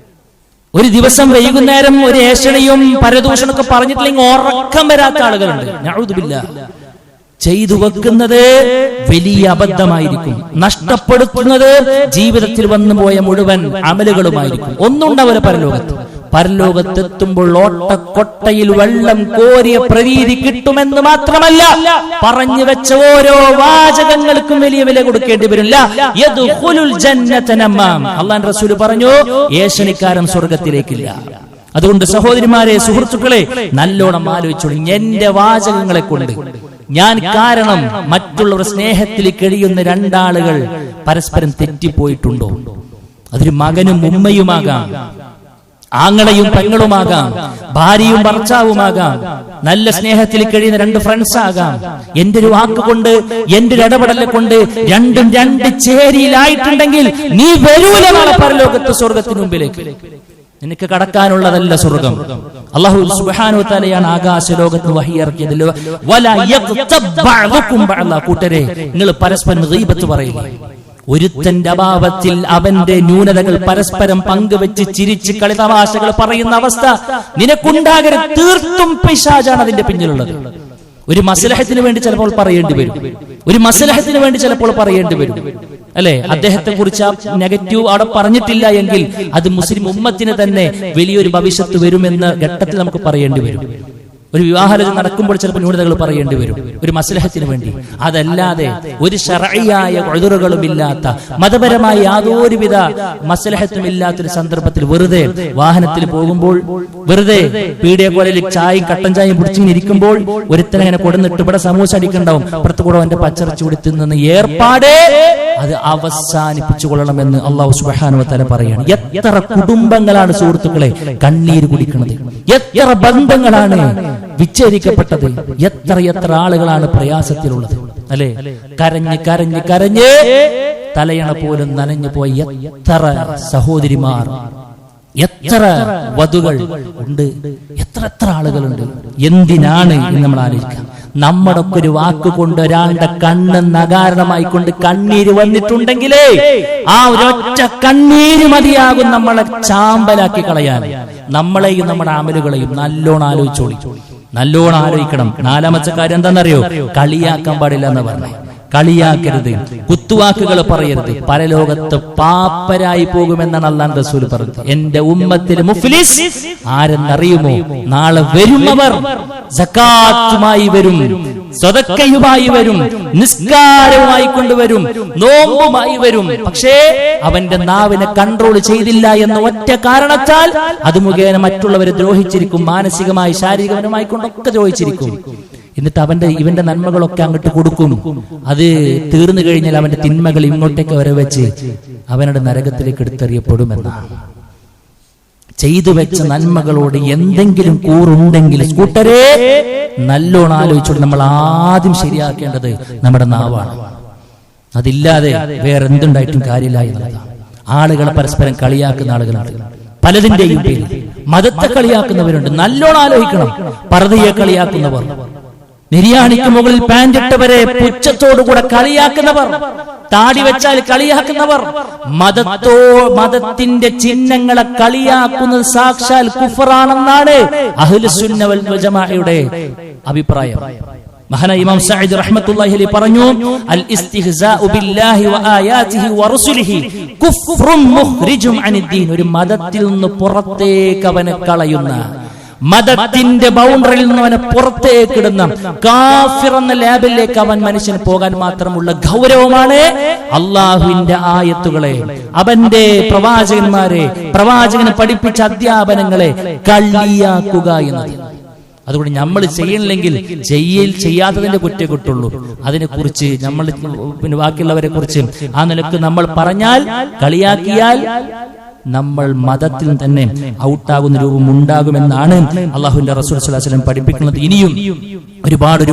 ഒരു ദിവസം വൈകുന്നേരം ഒരു ഏഷണിയും പരദൂഷണമൊക്കെ പറഞ്ഞിട്ടില്ലെങ്കിൽ ഉറക്കം വരാത്ത ആളുകളുണ്ട്. നഊദു ബില്ലാഹ്. ചെയ്തു വെക്കുന്നത് വലിയ അബദ്ധമായിരിക്കും. നഷ്ടപ്പെടുത്തുന്നത് ജീവിതത്തിൽ വന്നുപോയ മുഴുവൻ അമലുകളുമായിരിക്കും. ഒന്നുണ്ടാവില്ല പരലോകത്ത്. പരലോകത്തെത്തുമ്പോൾ ഓട്ടക്കൊട്ടയിൽ വെള്ളം കോരിയ പ്രതീതി കിട്ടുമെന്ന് മാത്രമല്ല, പറഞ്ഞു വെച്ച ഓരോ വാചകങ്ങൾക്കും വലിയ വില കൊടുക്കേണ്ടി വരില്ല. അല്ലാഹുവിന്റെ റസൂൽ പറഞ്ഞു, ഏഷണിക്കാരൻ സ്വർഗത്തിലേക്കില്ല. അതുകൊണ്ട് സഹോദരിമാരെ, സുഹൃത്തുക്കളെ, നല്ലോണം ആലോചിച്ചോളൂ. എന്റെ വാചകങ്ങളെ കൊണ്ട് ഞാൻ കാരണം മറ്റുള്ളവർ സ്നേഹത്തിൽ കഴിയുന്ന രണ്ടാളുകൾ പരസ്പരം തെറ്റിപ്പോയിട്ടുണ്ടോ? അതൊരു മകനും ഉമ്മയുമാകാം, ആങ്ങളയും പെങ്ങളുമാകാം, ഭാര്യയും ഭർത്താവുമാകാം, നല്ല സ്നേഹത്തിൽ കഴിയുന്ന 2 ഫ്രണ്ട്സ് ആകാം. എന്റെ ഒരു വാക്കുകൊണ്ട്, എന്റെ ഒരു ഇടപെടലെ കൊണ്ട് രണ്ടും 2 ചേരിയിലായിട്ടുണ്ടെങ്കിൽ നീ വരൂല നാളെ പരലോകത്ത് സ്വർഗത്തിന് മുമ്പിലേക്ക്. നിനക്ക് കടക്കാനുള്ളതല്ല സ്വർഗം. അല്ലാഹു സുബ്ഹാനഹു വ തആലയാണ് ആകാശ ലോകത്ത് വഹി ഇറക്കിയത്. വലാ യഗ്തബ് ബഅദുകും ബഅദ. കൂട്ടരെ, നിങ്ങൾ പരസ്പരം ഗീബത്ത് പറയില്ല. ഒരുത്തന്റെ അഭാവത്തിൽ അവന്റെ ന്യൂനതകൾ പരസ്പരം പങ്കുവെച്ച് ചിരിച്ച് കളിതമാശകൾ പറയുന്ന അവസ്ഥ നിനക്കുണ്ടാകരുത്. തീർത്തും പിശാചാണ് അതിന്റെ പിന്നിലുള്ളത്. ഒരു മസ്ലഹത്തിന് വേണ്ടി ചിലപ്പോൾ പറയേണ്ടി വരും, ഒരു മസ്ലഹത്തിന് വേണ്ടി ചിലപ്പോൾ പറയേണ്ടി വരും, അല്ലെ? അദ്ദേഹത്തെ കുറിച്ച് ആ നെഗറ്റീവ് അവിടെ പറഞ്ഞിട്ടില്ല എങ്കിൽ അത് മുസ്ലിം ഉമ്മത്തിന് തന്നെ വലിയൊരു ഭവിഷ്യത്ത് വരുമെന്ന ഘട്ടത്തിൽ നമുക്ക് പറയേണ്ടി വരും. ഒരു വിവാഹാലോചന നടക്കുമ്പോൾ ചിലപ്പോൾ ന്യൂനതകൾ പറയേണ്ടി വരും, ഒരു മസ്ലഹത്തിന് വേണ്ടി. അതല്ലാതെ ഒരു ശർഈയായ ഉദുറുകളും ഇല്ലാത്ത, മതപരമായ യാതൊരുവിധ മസ്ലഹത്തും ഇല്ലാത്തൊരു സന്ദർഭത്തിൽ വെറുതെ വാഹനത്തിൽ പോകുമ്പോൾ, വെറുതെ പീടിയ കോലയിൽ ചായയും കട്ടൻ ചായയും പിടിച്ചിരിക്കുമ്പോൾ ഒരുത്തനങ്ങനെ കൊടുന്നിട്ട് ഇവിടെ സമൂസ അടിക്കണ്ടാവും, അപ്പുറത്ത് കൂടെ അവന്റെ പച്ചറച്ചി കൂടി തിന്നുന്ന ഏർപ്പാട് അത് അവസാനിപ്പിച്ചു കൊള്ളണമെന്ന് അല്ലാഹു സുബ്ഹാനഹു വ തആല പറയാണ്. എത്ര കുടുംബങ്ങളാണ് സുഹൃത്തുക്കളെ കണ്ണീര് കുടിക്കുന്നത്, എത്ര ബന്ധങ്ങളാണ് വിച്ഛേദിക്കപ്പെട്ടത്, എത്ര ആളുകളാണ് പ്രയാസത്തിലുള്ളത്, അല്ലെ? കരഞ്ഞ് കരഞ്ഞ് കരഞ്ഞ് തലയണ പോലും നനഞ്ഞു പോയ എത്ര സഹോദരിമാർ, എത്ര വധുകൾ ഉണ്ട്, എത്ര ആളുകളുണ്ട്. എന്തിനാണ് എന്ന് നമ്മൾ ആലോചിക്കാം. നമ്മുടെ ഒക്കെ ഒരു വാക്കുകൊണ്ട് ഒരാളുടെ കണ്ണ് നകാരണമായി കൊണ്ട് കണ്ണീര് വന്നിട്ടുണ്ടെങ്കിലേ ആ ഒരൊറ്റ കണ്ണീര് മതിയാകും നമ്മളെ ചാമ്പലാക്കി കളയാൻ. നമ്മളെയും നമ്മുടെ അമലുകളെയും നല്ലോണം ആലോചിച്ചോളി, നല്ലോണം ആലോചിക്കണം. 4-മത്തെ കാര്യം എന്താണെന്നറിയോ? കളിയാക്കാൻ പാടില്ല എന്ന് പറഞ്ഞു. കളിയാക്കരുത്, കുത്തുവാക്കുകൾ പറയരുത്. പരലോകത്ത് പാപ്പരായി പോകുമെന്നാണ് അല്ലാഹുവിന്റെ റസൂൽ പറഞ്ഞത്. എന്റെ ഉമ്മത്തിൽ മുഫ്ലിസ് ആരെന്നറിയുമോ? നാളെ വരും അവർ സകാത്തുമായി വരും, സദഖയുമായി വരും, നിസ്കാരവുമായി കൊണ്ടുവരും, നോമ്പുമായി വരും. പക്ഷേ അവന്റെ നാവിനെ കൺട്രോൾ ചെയ്തില്ല എന്ന ഒറ്റ കാരണത്താൽ അത് മുഖേന മറ്റുള്ളവരെ ദ്രോഹിച്ചിരിക്കും. മാനസികമായി, ശാരീരികപരമായി കൊണ്ടൊക്കെ ദ്രോഹിച്ചിരിക്കും. എന്നിട്ട് ഇവന്റെ നന്മകളൊക്കെ അങ്ങോട്ട് കൊടുക്കും. അത് തീർന്നു കഴിഞ്ഞാൽ അവന്റെ തിന്മകൾ ഇങ്ങോട്ടേക്ക് വരെ വെച്ച് അവനുടെ നരകത്തിലേക്ക് എടുത്തെറിയപ്പെടുമെന്നാണ്. ചെയ്തു വെച്ച നന്മകളോട് എന്തെങ്കിലും കൂറുണ്ടെങ്കിൽ കൂട്ടരെ നല്ലോണം ആലോചിച്ചോണ്ട് നമ്മൾ ആദ്യം ശരിയാക്കേണ്ടത് നമ്മുടെ നാവാണ്. അതില്ലാതെ വേറെ എന്തുണ്ടായിട്ടും കാര്യമില്ല എന്നുള്ളതാണ്. ആളുകളെ പരസ്പരം കളിയാക്കുന്ന ആളുകളുണ്ട്, പലതിന്റെയും പേരിൽ മതത്തെ കളിയാക്കുന്നവരുണ്ട്. നല്ലോണം ആലോചിക്കണം. പർദ്ദയെ കളിയാക്കുന്നവർ, നിര്യാണിക്ക് മുകളിൽ പാന്റ് ഇട്ടവരെ പുച്ഛത്തോടുകൂടെ കളിയാക്കുന്നവർ, താടി വെച്ചാൽ കളിയാക്കുന്നവർ, മതത്തിന്റെ ചിഹ്നങ്ങളെ കളിയാക്കുന്നത് സാക്ഷാൽ കുഫറാണെന്നാണ് അഹ്ലുസുന്ന വൽ ജമാഅയുടെ അഭിപ്രായം. മഹാനായ ഇമാം സഈദ് റഹ്മത്തുള്ളാഹി അലൈഹി പറഞ്ഞു, അൽ ഇസ്തിഹ്സാഉ ബില്ലാഹി വആയാതിഹി വറസുലിഹി കുഫ്റുൻ മുഖ്രിജുൻ അനിദ്ദീൻ. ഒരു മതത്തിൽ നിന്ന് പുറത്തേക്ക് അവനെ കളയുന്ന, മതത്തിന്റെ ബൗണ്ടറിയിൽ നിന്ന് അവനെ പുറത്തേക്ക് ഇടുന്ന കാഫിർ എന്ന ലേബലിലേക്ക് അവൻ മനുഷ്യന് പോകാൻ മാത്രമുള്ള ഗൗരവമാണ് അള്ളാഹുവിന്റെ ആയത്തുകളെ, അവന്റെ പ്രവാചകന്മാരെ, പ്രവാചകന് പഠിപ്പിച്ച അധ്യാപനങ്ങളെ കളിയാക്കുക എന്നത്. അതുകൊണ്ട് നമ്മൾ ചെയ്യണില്ലെങ്കിൽ ചെയ്യാത്തതിന്റെ കുറ്റേ കിട്ടുള്ളൂ. അതിനെക്കുറിച്ച് നമ്മൾ പിന്നെ ബാക്കിയുള്ളവരെ കുറിച്ച് ആ നിലക്ക് നമ്മൾ പറഞ്ഞാൽ, കളിയാക്കിയാൽ നമ്മൾ മതത്തിൽ തന്നെ ഔട്ടാകുന്ന രൂപം ഉണ്ടാകുമെന്നാണ് അള്ളാഹുവിന്റെ റസൂൽ സ്വല്ലല്ലാഹു അലൈഹി വസല്ലം പഠിപ്പിക്കുന്നത്. ഇനിയും ഒരുപാട്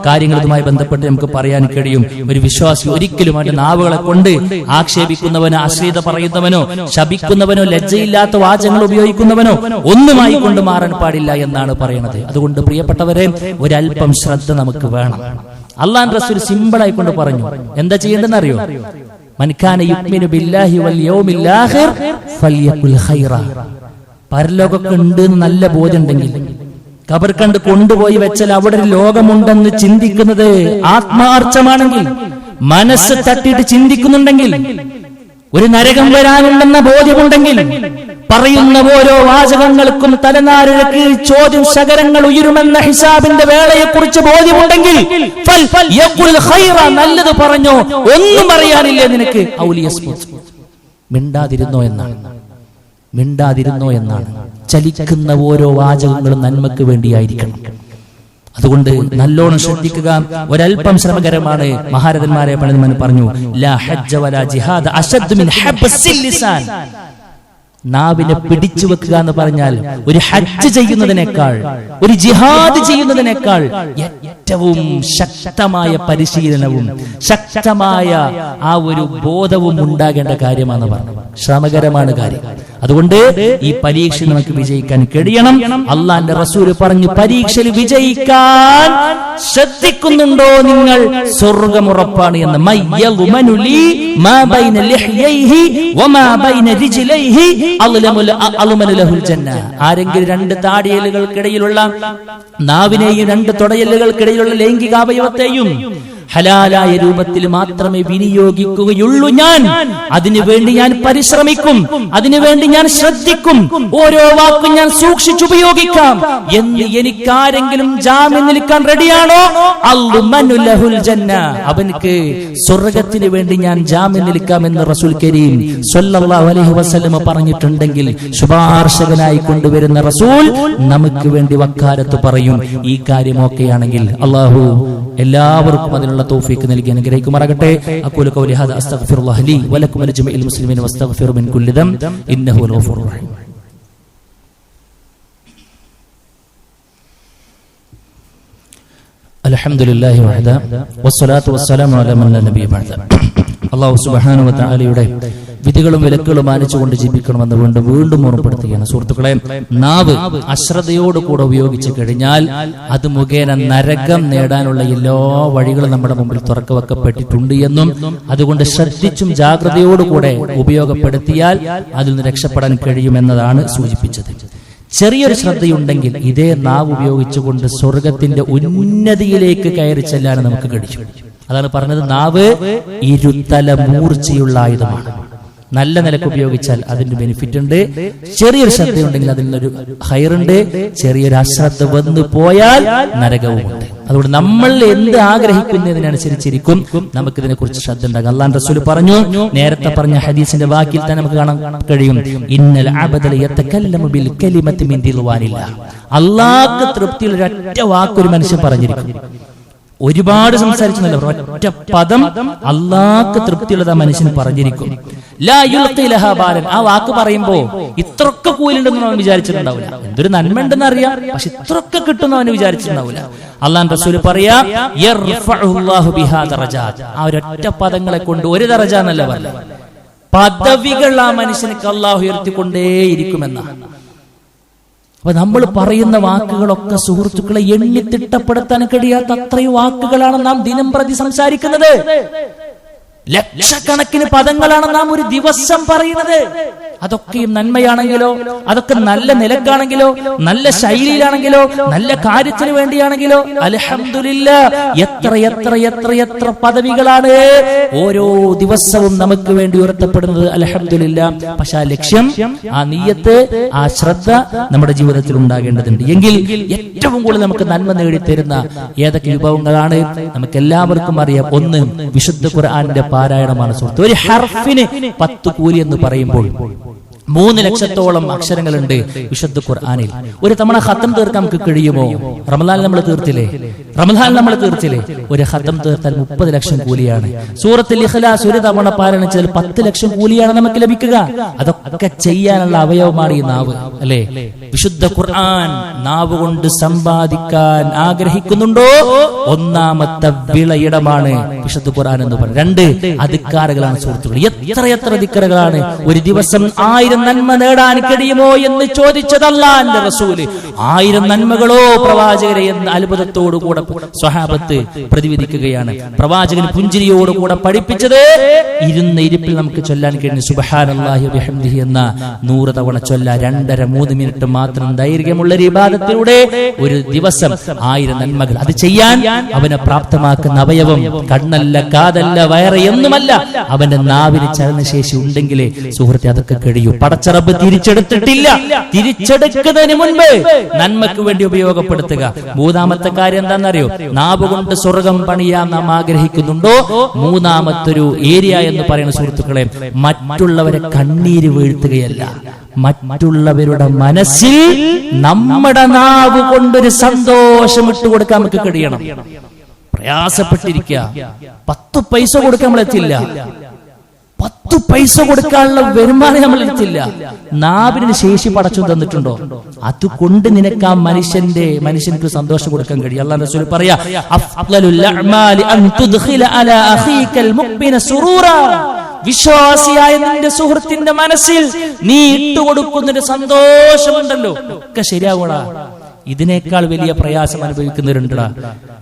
കാര്യങ്ങൾ ഇതുമായി ബന്ധപ്പെട്ട് നമുക്ക് പറയാൻ കഴിയും. ഒരു വിശ്വാസി ഒരിക്കലും അവന്റെ നാവുകളെ കൊണ്ട് ആക്ഷേപിക്കുന്നവനോ, അശ്ലീലത പറയുന്നവനോ, ശപിക്കുന്നവനോ, ലജ്ജയില്ലാത്ത വാചകങ്ങൾ ഉപയോഗിക്കുന്നവനോ ഒന്നുമായി കൊണ്ട് മാറാൻ പാടില്ല എന്നാണ് പറയുന്നത്. അതുകൊണ്ട് പ്രിയപ്പെട്ടവരെ, ഒരല്പം ശ്രദ്ധ നമുക്ക് വേണം. അള്ളാഹുവിന്റെ റസൂൽ സിമ്പിൾ ആയിക്കൊണ്ട് പറഞ്ഞു, എന്താ ചെയ്യേണ്ടതെന്ന് അറിയോ? മൻ കാന യുഅ്മിനു ബില്ലാഹി വൽ യൗമിൽ ആഖിർ ഫൽയഖുൽ ഖൈറ. പരലോകമൊക്കെ ഉണ്ട് എന്ന് നല്ല ബോധ്യമുണ്ടെങ്കിൽ, ഖബർ കണ്ട് കൊണ്ടുപോയി വെച്ചാൽ അവിടെ ഒരു ലോകമുണ്ടെന്ന് ചിന്തിക്കുന്നത് ആത്മാർത്ഥമാണെങ്കിൽ, മനസ്സ് തട്ടിയിട്ട് ചിന്തിക്കുന്നുണ്ടെങ്കിൽ, ഒരു നരകം വരാനുണ്ടെന്ന ബോധ്യമുണ്ടെങ്കിൽ, പറയുന്ന ഓരോ വാചകങ്ങൾക്കും തലനാരിഴക്ക് ചോദ്യം ശകരങ്ങൾ ഉയരുമെന്ന ഹിസാബിന്റെ വേളയെ കുറിച്ച് ബോധ്യമുണ്ടെങ്കിൽ നല്ലത് പറഞ്ഞോ, ഒന്നും പറയാനില്ലേ നിനക്ക്, മിണ്ടാതിരുന്നോ എന്നാണ്. ചലിക്കുന്ന ഓരോ വാചകങ്ങളും നന്മക്ക് വേണ്ടിയായിരിക്കണം. അതുകൊണ്ട് നല്ലോണം ശ്രദ്ധിക്കുക. ഒരല്പം ശ്രമകരമാണ്. മഹാരഥന്മാരെ പണ്ഡിതന്മാർ പറഞ്ഞു, ലാ ഹജ്ജ വലാ ജിഹാദ അശദ്ദു മിൻ ഹബ്സിൽ ലിസാൻ. നാവിനെ പിടിച്ചു വെക്കുക എന്ന് പറഞ്ഞാൽ ഒരു ഹജ്ജ് ചെയ്യുന്നതിനേക്കാൾ, ഒരു ജിഹാദ് ചെയ്യുന്നതിനേക്കാൾ ഏറ്റവും ശക്തമായ പരിശീലനവും ശക്തമായ ആ ഒരു ബോധവും ഉണ്ടാകേണ്ട കാര്യമാണെന്ന് പറഞ്ഞു. ശ്രമകരമാണ് കാര്യം. അതുകൊണ്ട് ഈ പരീക്ഷ നമുക്ക് വിജയിക്കാൻ കഴിയണം. അള്ളാന്റെ റസൂൽ പറഞ്ഞു, പരീക്ഷയിൽ വിജയിക്കാൻ ശ്രദ്ധിക്കുന്നുണ്ടോ നിങ്ങൾ, സ്വർഗ്ഗം ഉറപ്പാണ് എന്ന്. ആരെങ്കിലും രണ്ട് താടിയലുകൾക്കിടയിലുള്ള നാവിനെയും രണ്ട് തുടയലുകൾക്കിടയിലുള്ള ലൈംഗികാവയവത്തെയും ഹലാലായ രൂപത്തിൽ മാത്രമേ വിനിയോഗിക്കുകയുള്ളൂ ഞാൻ. അതിനുവേണ്ടി ഞാൻ പരിശ്രമിക്കും, അതിനുവേണ്ടി ഞാൻ ശ്രദ്ധിക്കും, ഓരോ വാക്കും ഞാൻ സൂക്ഷിച്ചുപയോഗിക്കാം എന്ന് എനിക്കാരെങ്കിലും ജാമ്യം നിൽക്കാൻ റെഡിയാണോ, അവനക്ക് സ്വർഗത്തിന് വേണ്ടി ഞാൻ ജാമ്യം നിൽക്കാമെന്ന് റസൂൽ കരീം സ്വല്ലല്ലാഹു അലൈഹി വസല്ലം പറഞ്ഞിട്ടുണ്ടെങ്കിൽ, ശുപാർശകനായി കൊണ്ടുവരുന്ന റസൂൽ നമുക്ക് വേണ്ടി വക്കാലത്ത് പറയും. ഈ കാര്യമൊക്കെയാണെങ്കിൽ അല്ലാഹു എല്ലാവർക്കും അതിനുള്ള തൗഫീഖ് നൽകി അനുഗ്രഹിക്കുമാറാകട്ടെ. അഖൂലു ഖൗലി ഹാദാ അസ്തഗ്ഫിറുല്ലാഹ ലി വലക്കും വലിജമീഇൽ മുസ്ലിമീന വസ്തഗ്ഫിറു മിൻ കുല്ലി ദം ഇന്നഹു ഹുവൽ ഗഫൂറുർ റഹീം. അൽഹംദുലില്ലാഹി വഹദ വസ്സലാത്തു വസ്സലാമു അലാ മൻ ലാ നബിയ്യ ബഅദ. അല്ലാഹു സുബ്ഹാനഹു വ തആലയുടെ വിധികളും വിലക്കുകളും മാനിച്ചുകൊണ്ട് ജീവിക്കണമെന്ന് വീണ്ടും ഓർമ്മപ്പെടുത്തുകയാണ്. സുഹൃത്തുക്കളെ, നാവ് അശ്രദ്ധയോടുകൂടെ ഉപയോഗിച്ചു കഴിഞ്ഞാൽ അത് മുഖേന നരകം നേടാനുള്ള എല്ലാ വഴികളും നമ്മുടെ മുമ്പിൽ തുറക്ക വെക്കപ്പെട്ടിട്ടുണ്ട് എന്നും, അതുകൊണ്ട് ശ്രദ്ധിച്ചും ജാഗ്രതയോടുകൂടെ ഉപയോഗപ്പെടുത്തിയാൽ അതിൽ നിന്ന് രക്ഷപ്പെടാൻ കഴിയുമെന്നതാണ് സൂചിപ്പിച്ചത്. ചെറിയൊരു ശ്രദ്ധയുണ്ടെങ്കിൽ ഇതേ നാവ് ഉപയോഗിച്ചുകൊണ്ട് സ്വർഗത്തിന്റെ ഉന്നതിയിലേക്ക് കയറി ചെല്ലാൻ നമുക്ക് കഴിയും. അതാണ് പറഞ്ഞത്, നാവ് ഇരുതല മൂർച്ചയുള്ള ആയുധമാണ്. നല്ല നിലക്ക് ഉപയോഗിച്ചാൽ അതിന്റെ ബെനിഫിറ്റ് ഉണ്ട്. ചെറിയൊരു ശ്രദ്ധയുണ്ടെങ്കിൽ അതിൽ നിന്നൊരു ഹൈറുണ്ട്. ചെറിയൊരു അശ്രദ്ധ വന്നു പോയാൽ നരകവുമുണ്ട്. അതുകൊണ്ട് നമ്മൾ എന്ത് ആഗ്രഹിക്കുന്നതിനനുസരിച്ചിരിക്കും നമുക്കിതിനെ കുറിച്ച് ശ്രദ്ധ ഉണ്ടാകും. അല്ലാഹു റസൂൽ പറഞ്ഞു, നേരത്തെ പറഞ്ഞ ഹദീസിന്റെ വാക്കിൽ തന്നെ നമുക്ക് കാണാൻ കഴിയും, ഇന്നൽ അബ്ദ യതകല്ലമു ബിൽ കലിമത്തി മിൻ ദിൽവാനില്ലാഹ്. അല്ലാഹുക്ക് തൃപ്തിയുള്ള ഒരൊറ്റ വാക്ക് ഒരു മനുഷ്യൻ പറഞ്ഞിരിക്കും. ഒരുപാട് സംസാരിച്ചെന്നല്ല, ഒറ്റ പദം അല്ലാഹുക്ക് തൃപ്തിയുള്ളത് ആ മനുഷ്യന് പറഞ്ഞിരിക്കും. ലാ യുൽഖി ലഹാ ബാലൻ. ആ വാക്ക് പറയുമ്പോ ഇത്രയൊക്കെ കൂലുണ്ടെന്ന് അവൻ വിചാരിച്ചിട്ടുണ്ടാവില്ല. എന്തൊരു നന്മ ഉണ്ടെന്ന് അറിയാം, പക്ഷെ ഇത്രയൊക്കെ കിട്ടുന്ന അവന് വിചാരിച്ചിട്ടുണ്ടാവില്ല. അല്ലാഹു റസൂൽ പറയാ, യർഫഉല്ലാഹു ബിഹാ ദറജാത്ത്. ആ ഒരൊറ്റ പദങ്ങളെ കൊണ്ട് ഒരു ദറജ എന്നല്ല പറഞ്ഞത്, പദവികൾ ആ മനുഷ്യനക്ക് അല്ലാഹു ഉയർത്തിക്കൊണ്ടേയിരിക്കുമെന്നാണ്. അപ്പൊ നമ്മൾ പറയുന്ന വാക്കുകളൊക്കെ സുഹൃത്തുക്കളെ എണ്ണി തിട്ടപ്പെടുത്താൻ കഴിയാത്ത അത്രയും വാക്കുകളാണ് നാം ദിനം പ്രതി സംസാരിക്കുന്നത്. ലക്ഷക്കണക്കിന് പദങ്ങളാണ് നാം ഒരു ദിവസം പറയുന്നത്. അതൊക്കെയും നന്മയാണെങ്കിലോ, അതൊക്കെ നല്ല നിലക്കാണെങ്കിലോ, നല്ല ശൈലിയിലാണെങ്കിലോ, നല്ല കാര്യത്തിന് വേണ്ടിയാണെങ്കിലോ, അൽഹംദുലില്ലാഹ് എത്ര എത്ര എത്ര എത്ര പദവികളാണ് ഓരോ ദിവസവും നമുക്ക് വേണ്ടി ഉയർത്തപ്പെടുന്നത്. അൽഹംദുലില്ലാഹ്. പക്ഷെ ആ ലക്ഷ്യം, ആ നിയ്യത്ത്, ആ ശ്രദ്ധ നമ്മുടെ ജീവിതത്തിൽ ഉണ്ടാകേണ്ടതുണ്ട്. എങ്കിൽ ഏറ്റവും കൂടുതൽ നമുക്ക് നന്മ നേടിത്തരുന്ന ഏതൊക്കെ വിഭവങ്ങളാണ് നമുക്ക് എല്ലാവർക്കും അറിയാം. ഒന്ന്, വിശുദ്ധ ഖുർആന്റെ പാരായണമാണ് സുഹൃത്ത്. ഒരു ഹർഫിന് 10 കൂലി എന്ന് പറയുമ്പോൾ 3 ലക്ഷത്തോളം അക്ഷരങ്ങളുണ്ട് വിശുദ്ധ ഖുർആനിൽ. ഒരു തവണ ഖത്തം തീർക്കാൻ നമുക്ക് കഴിയുമോ? റമദാൻ നമ്മൾ തീർത്തില്ലേ? ഒരു ഖത്തം തീർത്താൽ 30 ലക്ഷം കൂലിയാണ്. സൂറത്തുൽ ഇഖ്ലാസ് ഒരു തവണ പാരായണിച്ചാൽ 10 ലക്ഷം കൂലിയാണ് നമുക്ക് ലഭിക്കുക. അതൊക്കെ ചെയ്യാനുള്ള അവയവമാണ് ഈ നാവ്, അല്ലേ? വിശുദ്ധ ഖുർആൻ നാവ് കൊണ്ട് സമ്പാദിക്കാൻ ആഗ്രഹിക്കുന്നുണ്ടോ? ഒന്നാമത്തെ വിളയിടമാണ് വിശുദ്ധ ഖുർആൻ എന്ന് പറയുന്നത്. 2, അധികാരങ്ങളാണ് സുഹൃത്തുക്കൾ. എത്ര ദിക്റുകളാണ് ഒരു ദിവസം 1000 നന്മ നേടാൻ കഴിയുമോ എന്ന് ചോദിച്ചത് അല്ലാഹുവിന്റെ റസൂല്. 1000 നന്മകളോ പ്രവാചകരെ എന്ന് അത്ഭുതത്തോടുകൂടെ സ്വഹാബത്ത് പ്രതിവിധിക്കുകയാണ്. പ്രവാചകൻ പുഞ്ചിരിയോടുകൂടെ പഠിപ്പിച്ചത് ഇരുന്ന ഇരിപ്പിൽ നമുക്ക് ചൊല്ലാൻ കഴിയുന്ന സുബ്ഹാനല്ലാഹി വബിഹംദിഹി എന്ന 100 തവണ ചൊല്ല. 2.5-3 മിനിറ്റ് മാത്രം ദൈർഘ്യമുള്ള ഒരു ഇബാദത്തിലൂടെ ഒരു ദിവസം 1000 നന്മകൾ. അത് ചെയ്യാൻ അവനെ പ്രാപ്തമാക്കുന്ന അവയവം കണ്ണല്ല, കാതല്ല, വയറ് എന്നുമല്ല, അവന്റെ നാവിന് ചലനശേഷി ഉണ്ടെങ്കിലേ സുഹൃത്തെ അതൊക്കെ കഴിയൂ. പടച്ചറബ് തിരിച്ചെടുത്തിട്ടില്ല. തിരിച്ചെടുക്കുന്നതിന് മുൻപ് നന്മയ്ക്ക് വേണ്ടി ഉപയോഗപ്പെടുത്തുക. 3ാമത്തെ കാര്യം എന്താണെന്നറിയോ? നാവ് കൊണ്ട് സ്വർഗം പണിയാൻ നാം ആഗ്രഹിക്കുന്നുണ്ടോ? 3ാമത്തൊരു ഏരിയ എന്ന് പറയുന്ന സുഹൃത്തുക്കളെ, മറ്റുള്ളവരെ കണ്ണീര് വീഴ്ത്തുകയല്ല, മറ്റുള്ളവരുടെ മനസ്സിൽ നമ്മുടെ നാവ് കൊണ്ടൊരു സന്തോഷം ഇട്ടുകൊടുക്കാൻ നമുക്ക് കഴിയണം. പ്രയാസപ്പെട്ടിരിക്കുക, 10 പൈസ കൊടുക്കാൻ നമ്മളെത്തില്ല, 10 പൈസ കൊടുക്കാനുള്ള വരുമാനം നമ്മൾ എടുത്തില്ല. നാവിന് ശേഷി പടച്ചു തന്നിട്ടുണ്ടോ? അതുകൊണ്ട് നിനക്ക് ആ മനുഷ്യർക്ക് സന്തോഷം കൊടുക്കാൻ കഴിയും. അല്ലാഹു റസൂൽ പറയാ, അഫ്ളലുൽ അഅമാലി അൻ തുദ്ഖില അലാ അഖീകൽ മുഅ്മിന സുറൂറാ. വിശ്വാസിയായ നിന്റെ സുഹൃത്തിന്റെ മനസ്സിൽ നീ ഇട്ടുകൊടുക്കുന്നൊരു സന്തോഷമുണ്ടല്ലോ, ഒക്കെ ശരിയാവൂടാ. ഇതിനേക്കാൾ വലിയ പ്രയാസം അനുഭവിക്കുന്നവരുണ്ടാ.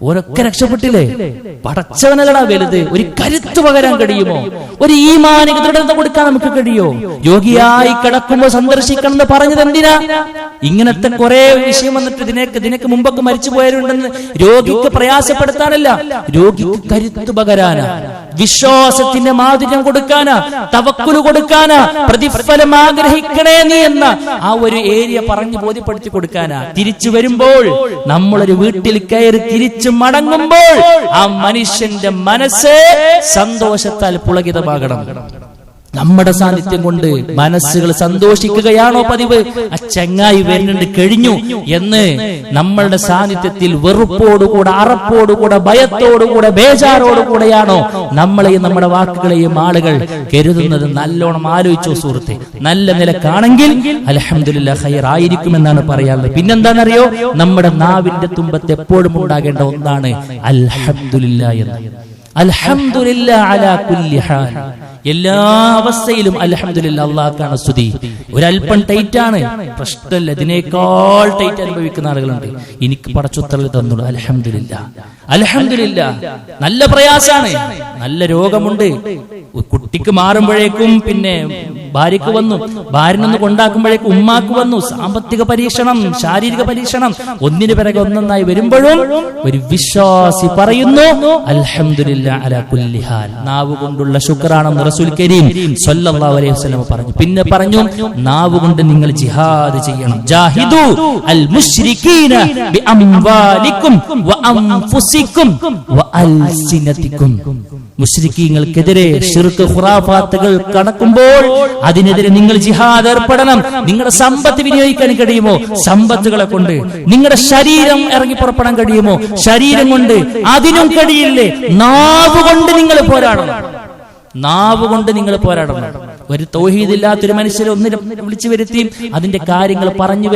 ഓരൊക്കെ രക്ഷപ്പെട്ടില്ലേ? പടച്ചവനല്ലടാ വലുത്. ഒരു കരുത്ത് പകരാൻ കഴിയുമോ? ഒരു ഈമാനിക ദൃഢത കൊടുക്കാൻ നമുക്ക് കഴിയോ? രോഗിയായി കിടക്കുമ്പോൾ സന്ദർശിക്കണം എന്ന് പറഞ്ഞത് എന്തിനാ? ഇങ്ങനത്തെ കുറെ വിഷയം വന്നിട്ട് ഇതിനൊക്കെ മുമ്പൊക്കെ മരിച്ചു പോയവരുണ്ടെന്ന് രോഗിക്ക് പ്രയാസപ്പെടുത്താനല്ല, രോഗിക്ക് കരുത്ത് പകരാനാ, വിശ്വാസത്തിന്റെ മാധുര്യം കൊടുക്കാനാ, തവക്കുല് കൊടുക്കാനാ, പ്രതിഫലം ആഗ്രഹിക്കണേ നീ എന്ന ആ ഒരു ഏരിയ പറഞ്ഞു ബോധ്യപ്പെടുത്തി കൊടുക്കാനാ. തിരിച്ചു വരുമ്പോൾ, നമ്മളൊരു വീട്ടിൽ കയറി തിരിച്ചു മടങ്ങുമ്പോൾ ആ മനുഷ്യന്റെ മനസ്സ് സന്തോഷത്താൽ പുളകിതമാകണം. നമ്മുടെ സാന്നിധ്യം കൊണ്ട് മനസ്സുകൾ സന്തോഷിക്കുകയാണോ പതിവ്? ആ ചങ്ങായി വരുന്നുണ്ട് കഴിഞ്ഞു എന്ന് നമ്മളുടെ സാന്നിധ്യത്തിൽ വെറുപ്പോടുകൂടെ, അറപ്പോടുകൂടെ, ഭയത്തോടുകൂടെ, ബേജാറോടുകൂടെയാണോ നമ്മളെയും നമ്മുടെ വാക്കുകളെയും ആളുകൾ കരുതുന്നത്? നല്ലോണം ആലോചിച്ചോ സുഹൃത്തെ. നല്ല നിലക്കാണെങ്കിൽ അൽഹംദുലില്ലാഹ് ഖൈർ ആയിരിക്കുമെന്നാണ് പറയാറുള്ളത്. പിന്നെന്താണെന്നറിയോ? നമ്മുടെ നാവിന്റെ തുമ്പത്ത് എപ്പോഴും ഉണ്ടാകേണ്ട ഒന്നാണ് അൽഹംദുലില്ലാഹ് എന്ന്. അൽഹംദുലില്ലാഹ് അലാ കുല്ലി ഹാൽ. എല്ലാ അവസ്ഥയിലും അൽഹംദുലില്ലാഹ്, അല്ലാഹുക്കാണ് സ്തുതി. ഒരല്പം ടൈറ്റ് ആണ്, പ്രശ്നമില്ല. ഇതിനേക്കാൾ ടൈറ്റ് അനുഭവിക്കുന്ന ആളുകളുണ്ട്. എനിക്ക് പടച്ചുത്തരൽ തന്നുള്ളൂ, അൽഹംദുലില്ലാഹ് അൽഹംദുലില്ലാഹ്. നല്ല പ്രയാസാണ്, നല്ല രോഗമുണ്ട്, കുട്ടിക്ക് മാറുമ്പോഴേക്കും പിന്നെ ഭാര്യക്ക് വന്നു, ഭാര്യനൊന്ന് കൊണ്ടാക്കുമ്പോഴേക്കും ഉമ്മാക്ക് വന്നു, സാമ്പത്തിക പരീക്ഷണം, ശാരീരിക പരീക്ഷണം, ഒന്നിനു പിറകെ ഒന്നൊന്നായി വരുമ്പോഴും ഒരു വിശ്വാസി പറയുന്നു അൽഹംദുലില്ലാഹ് അലാ കുല്ലി ഹാൽ. നാവ് കൊണ്ടുള്ള ശുക്റാണെന്ന് റസൂൽ കരീം സ്വല്ലല്ലാഹു അലൈഹി വസല്ലം പറഞ്ഞു. പിന്നെ പറഞ്ഞു, നാവ് കൊണ്ട് നിങ്ങൾ ജിഹാദ് ചെയ്യണം. ജാഹിദു അൽ മുശ്രികീന ബി അംവാലിക്കും വ അൻഫുസിക്കും വ അൽസിനതിക്കും. മുശ്രിക്കീങ്ങൾക്കെതിരെ ശിർക്ക് ഖുറാഫാത്തുകൾ കടക്കുമ്പോൾ അതിനെതിരെ നിങ്ങൾ ജിഹാദ് ഏർപ്പെടണം. നിങ്ങളുടെ സമ്പത്ത് വിനിയോഗിക്കാൻ കഴിയുമോ? സമ്പത്തുകളെ കൊണ്ട്. നിങ്ങളുടെ ശരീരം ഇറങ്ങി പുറപ്പെടാൻ കഴിയുമോ? ശരീരം കൊണ്ട്. അതിനും കഴിയില്ലേ? നാവ് കൊണ്ട് നിങ്ങൾ പോരാടണം. നാവ് കൊണ്ട് നിങ്ങൾ പോരാടണം. ഒരു തൗഹീദില്ലാത്തൊരു മനുഷ്യരെ ഒന്നിനെ വിളിച്ചു വരുത്തി അതിന്റെ കാര്യങ്ങൾ പറഞ്ഞു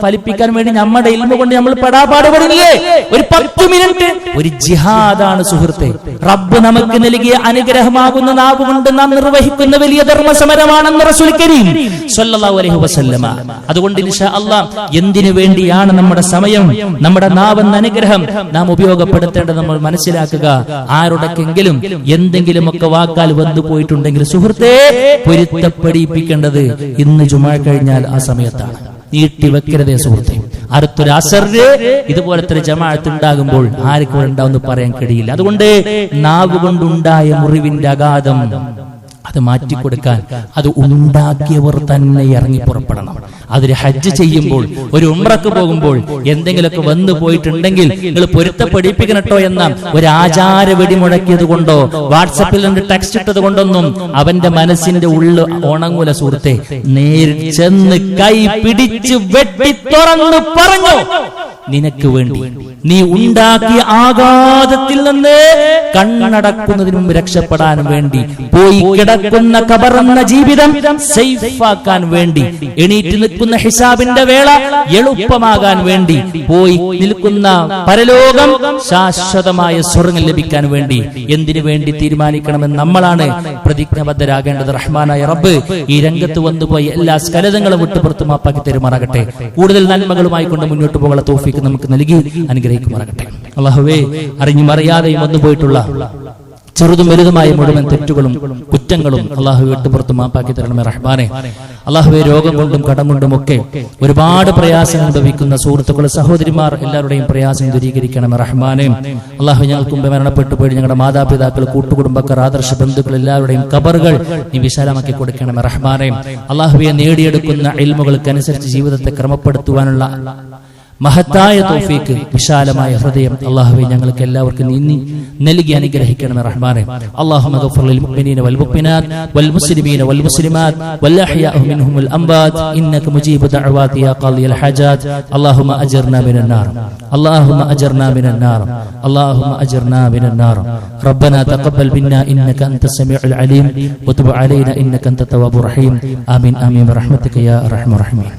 ഫലിപ്പിക്കാൻ വേണ്ടി നമ്മുടെ ഇൽമ കൊണ്ട് നമ്മൾ പെടാപാടുപെടില്ലേ? ഒരു 10 മിനിറ്റ് ഒരു ജിഹാദാണ് സുഹൃത്തെ. റബ്ബ് നമുക്ക് നൽകിയ അനുഗ്രഹമാകുന്ന നാവ് കൊണ്ട് നാം നിർവഹിക്കുന്ന വലിയ ധർമ്മസമരമാണെന്ന് റസൂൽ കരീം സ്വല്ലല്ലാഹു അലൈഹി വസല്ലമ. അതുകൊണ്ട് ഇൻഷാ അല്ലാഹ് എന്തിനു വേണ്ടിയാണ് നമ്മുടെ സമയം, നമ്മുടെ നാവെന്ന അനുഗ്രഹം നാം ഉപയോഗപ്പെടുത്തേണ്ടത് നമ്മൾ മനസ്സിലാക്കുക. ആരുടെക്കെങ്കിലും എന്തെങ്കിലുമൊക്കെ വാക്കാൽ വന്നു പോയിട്ടുണ്ടെങ്കിൽ സുഹൃത്തെ പൊരുത്തപ്പെടിപ്പിക്കേണ്ടത് ഇന്ന് ജുമാ കഴിഞ്ഞാൽ ആ സമയത്താണ്. നീട്ടിവെക്കരുതേ സുഹൃത്തെ. അടുത്തൊരു അസറ് ഇതുപോലത്തെ ഒരു ജമാഅത്ത് ഉണ്ടാകുമ്പോൾ ആർക്കും ഉണ്ടാവുമെന്ന് പറയാൻ കഴിയില്ല. അതുകൊണ്ട് നാവ് കൊണ്ടുണ്ടായ മുറിവിന്റെ അഗാധം അത് മാറ്റിക്കൊടുക്കാൻ അത് ഉണ്ടാക്കിയവർ തന്നെ ഇറങ്ങി പുറപ്പെടണം. അതൊരു ഹജ്ജ് ചെയ്യുമ്പോൾ, ഒരു ഉംറക്ക് പോകുമ്പോൾ എന്തെങ്കിലുമൊക്കെ വന്നു പോയിട്ടുണ്ടെങ്കിൽ നിങ്ങൾ പൊരുത്തപ്പെടിപ്പിക്കണട്ടോ എന്ന ഒരു ആചാര വെടിമുഴക്കിയത് കൊണ്ടോ വാട്സപ്പിൽ നിന്ന് ടെക്സ്റ്റ് ഇട്ടത് കൊണ്ടൊന്നും അവന്റെ മനസ്സിന്റെ ഉള്ളു ഉണങ്ങൂല സുഹൃത്തെ. നേരിൽ ചെന്ന് കൈ പിടിച്ച് വെട്ടി തുറന്ന് പറഞ്ഞു, നിനക്ക് വേണ്ടി നീ ഉണ്ടാക്കിയ ആഘാതത്തിൽ നിന്ന് കണ്ണടക്കുന്നതിന് മുമ്പ് രക്ഷപ്പെടാൻ വേണ്ടി, പോയി കിടക്കുന്ന കബറന്ന ജീവിതം സേഫാക്കാൻ വേണ്ടി, എണീറ്റ് നിൽക്കുന്ന ഹിസാബിന്റെ വേള എളുപ്പമാകാൻ വേണ്ടി, പോയി നിൽക്കുന്ന പരലോകം ശാശ്വതമായ സ്വർഗ്ഗം ലഭിക്കാൻ വേണ്ടി എന്തിനു വേണ്ടി തീരുമാനിക്കണമെന്ന് നമ്മളാണ് പ്രതിജ്ഞാബദ്ധരാകേണ്ടത്. റഹ്മാനായ റബ്ബ് ഈ രംഗത്ത് വന്നുപോയി എല്ലാ സ്കലതങ്ങളും വിട്ടുപുറത്ത് മാപ്പാക്കി തരുമാറാകട്ടെ. കൂടുതൽ നന്മകളുമായി കൊണ്ട് മുന്നോട്ട് പോകാനുള്ള തൗഫീഖ് നമുക്ക് നൽകി അനുഗ്രഹിക്കുമാറാകട്ടെ. അല്ലാഹുവേ, അറിഞ്ഞും അറിയാതെയും വന്നുപോയിട്ടുള്ള ചെറുതും വലുതുമായ മുഴുവൻ തെറ്റുകളും കുറ്റങ്ങളും അള്ളാഹു വിട്ടുപുറത്ത് മാപ്പാക്കി തരണമേ റഹ്മാനെ. അള്ളാഹുവെ, രോഗം കൊണ്ടും കടം കൊണ്ടും ഒക്കെ ഒരുപാട് പ്രയാസം അനുഭവിക്കുന്ന സുഹൃത്തുക്കൾ, സഹോദരിമാർ എല്ലാവരുടെയും പ്രയാസം ദൂരീകരിക്കണമേ റഹ്മാനെ. അള്ളാഹു, ഞങ്ങൾക്ക് മുമ്പ് മരണപ്പെട്ടു പോയി ഞങ്ങളുടെ മാതാപിതാക്കൾ, കൂട്ടുകുടുംബക്കാർ, ആദർശ ബന്ധുക്കൾ എല്ലാവരുടെയും ഖബറുകൾ നീ വിശാലമാക്കി കൊടുക്കണമേ റഹ്മാനെ. അള്ളാഹുവെ, നേടിയെടുക്കുന്ന ഇൽമുകൾക്കനുസരിച്ച് ജീവിതത്തെ ക്രമപ്പെടുത്തുവാനുള്ള മഹത്തായ തൗഫീഖ്, വിശാലമായ ഹൃദയം അല്ലാഹുവേ ഞങ്ങൾക്ക് എല്ലാവർക്കും നീ നൽകി അനുഗ്രഹിക്കണമേ റഹ്മാനെ. അല്ലാഹുമ്മ ഗഫിർ ലിൽ മുഅ്മിനീന വൽ മുഅ്മിനാത് വൽ മുസ്ലിമീന വൽ മുസ്ലിമാത് വൽ അഹ്യാഉ മിൻഹും വൽ അംവാത് ഇന്നക മുജീബു ദഅവാതി യാ ഖാദിയൽ ഹജാത്. അല്ലാഹുമ്മ അജിർനാ മിനൻ നാർ, അല്ലാഹുമ്മ അജിർനാ മിനൻ നാർ, അല്ലാഹുമ്മ അജിർനാ മിനൻ നാർ. റബ്ബനാ തഖബ്ബൽ മിന്നാ ഇന്നക അൻതസ് സമീഉൽ അലീം വതുബ് അലൈനാ ഇന്നക അൻതത് തവ്വാബുർ റഹീം. ആമീൻ ആമീൻ ബിറഹ്മതിക യാ അർഹമർ റഹീമീൻ.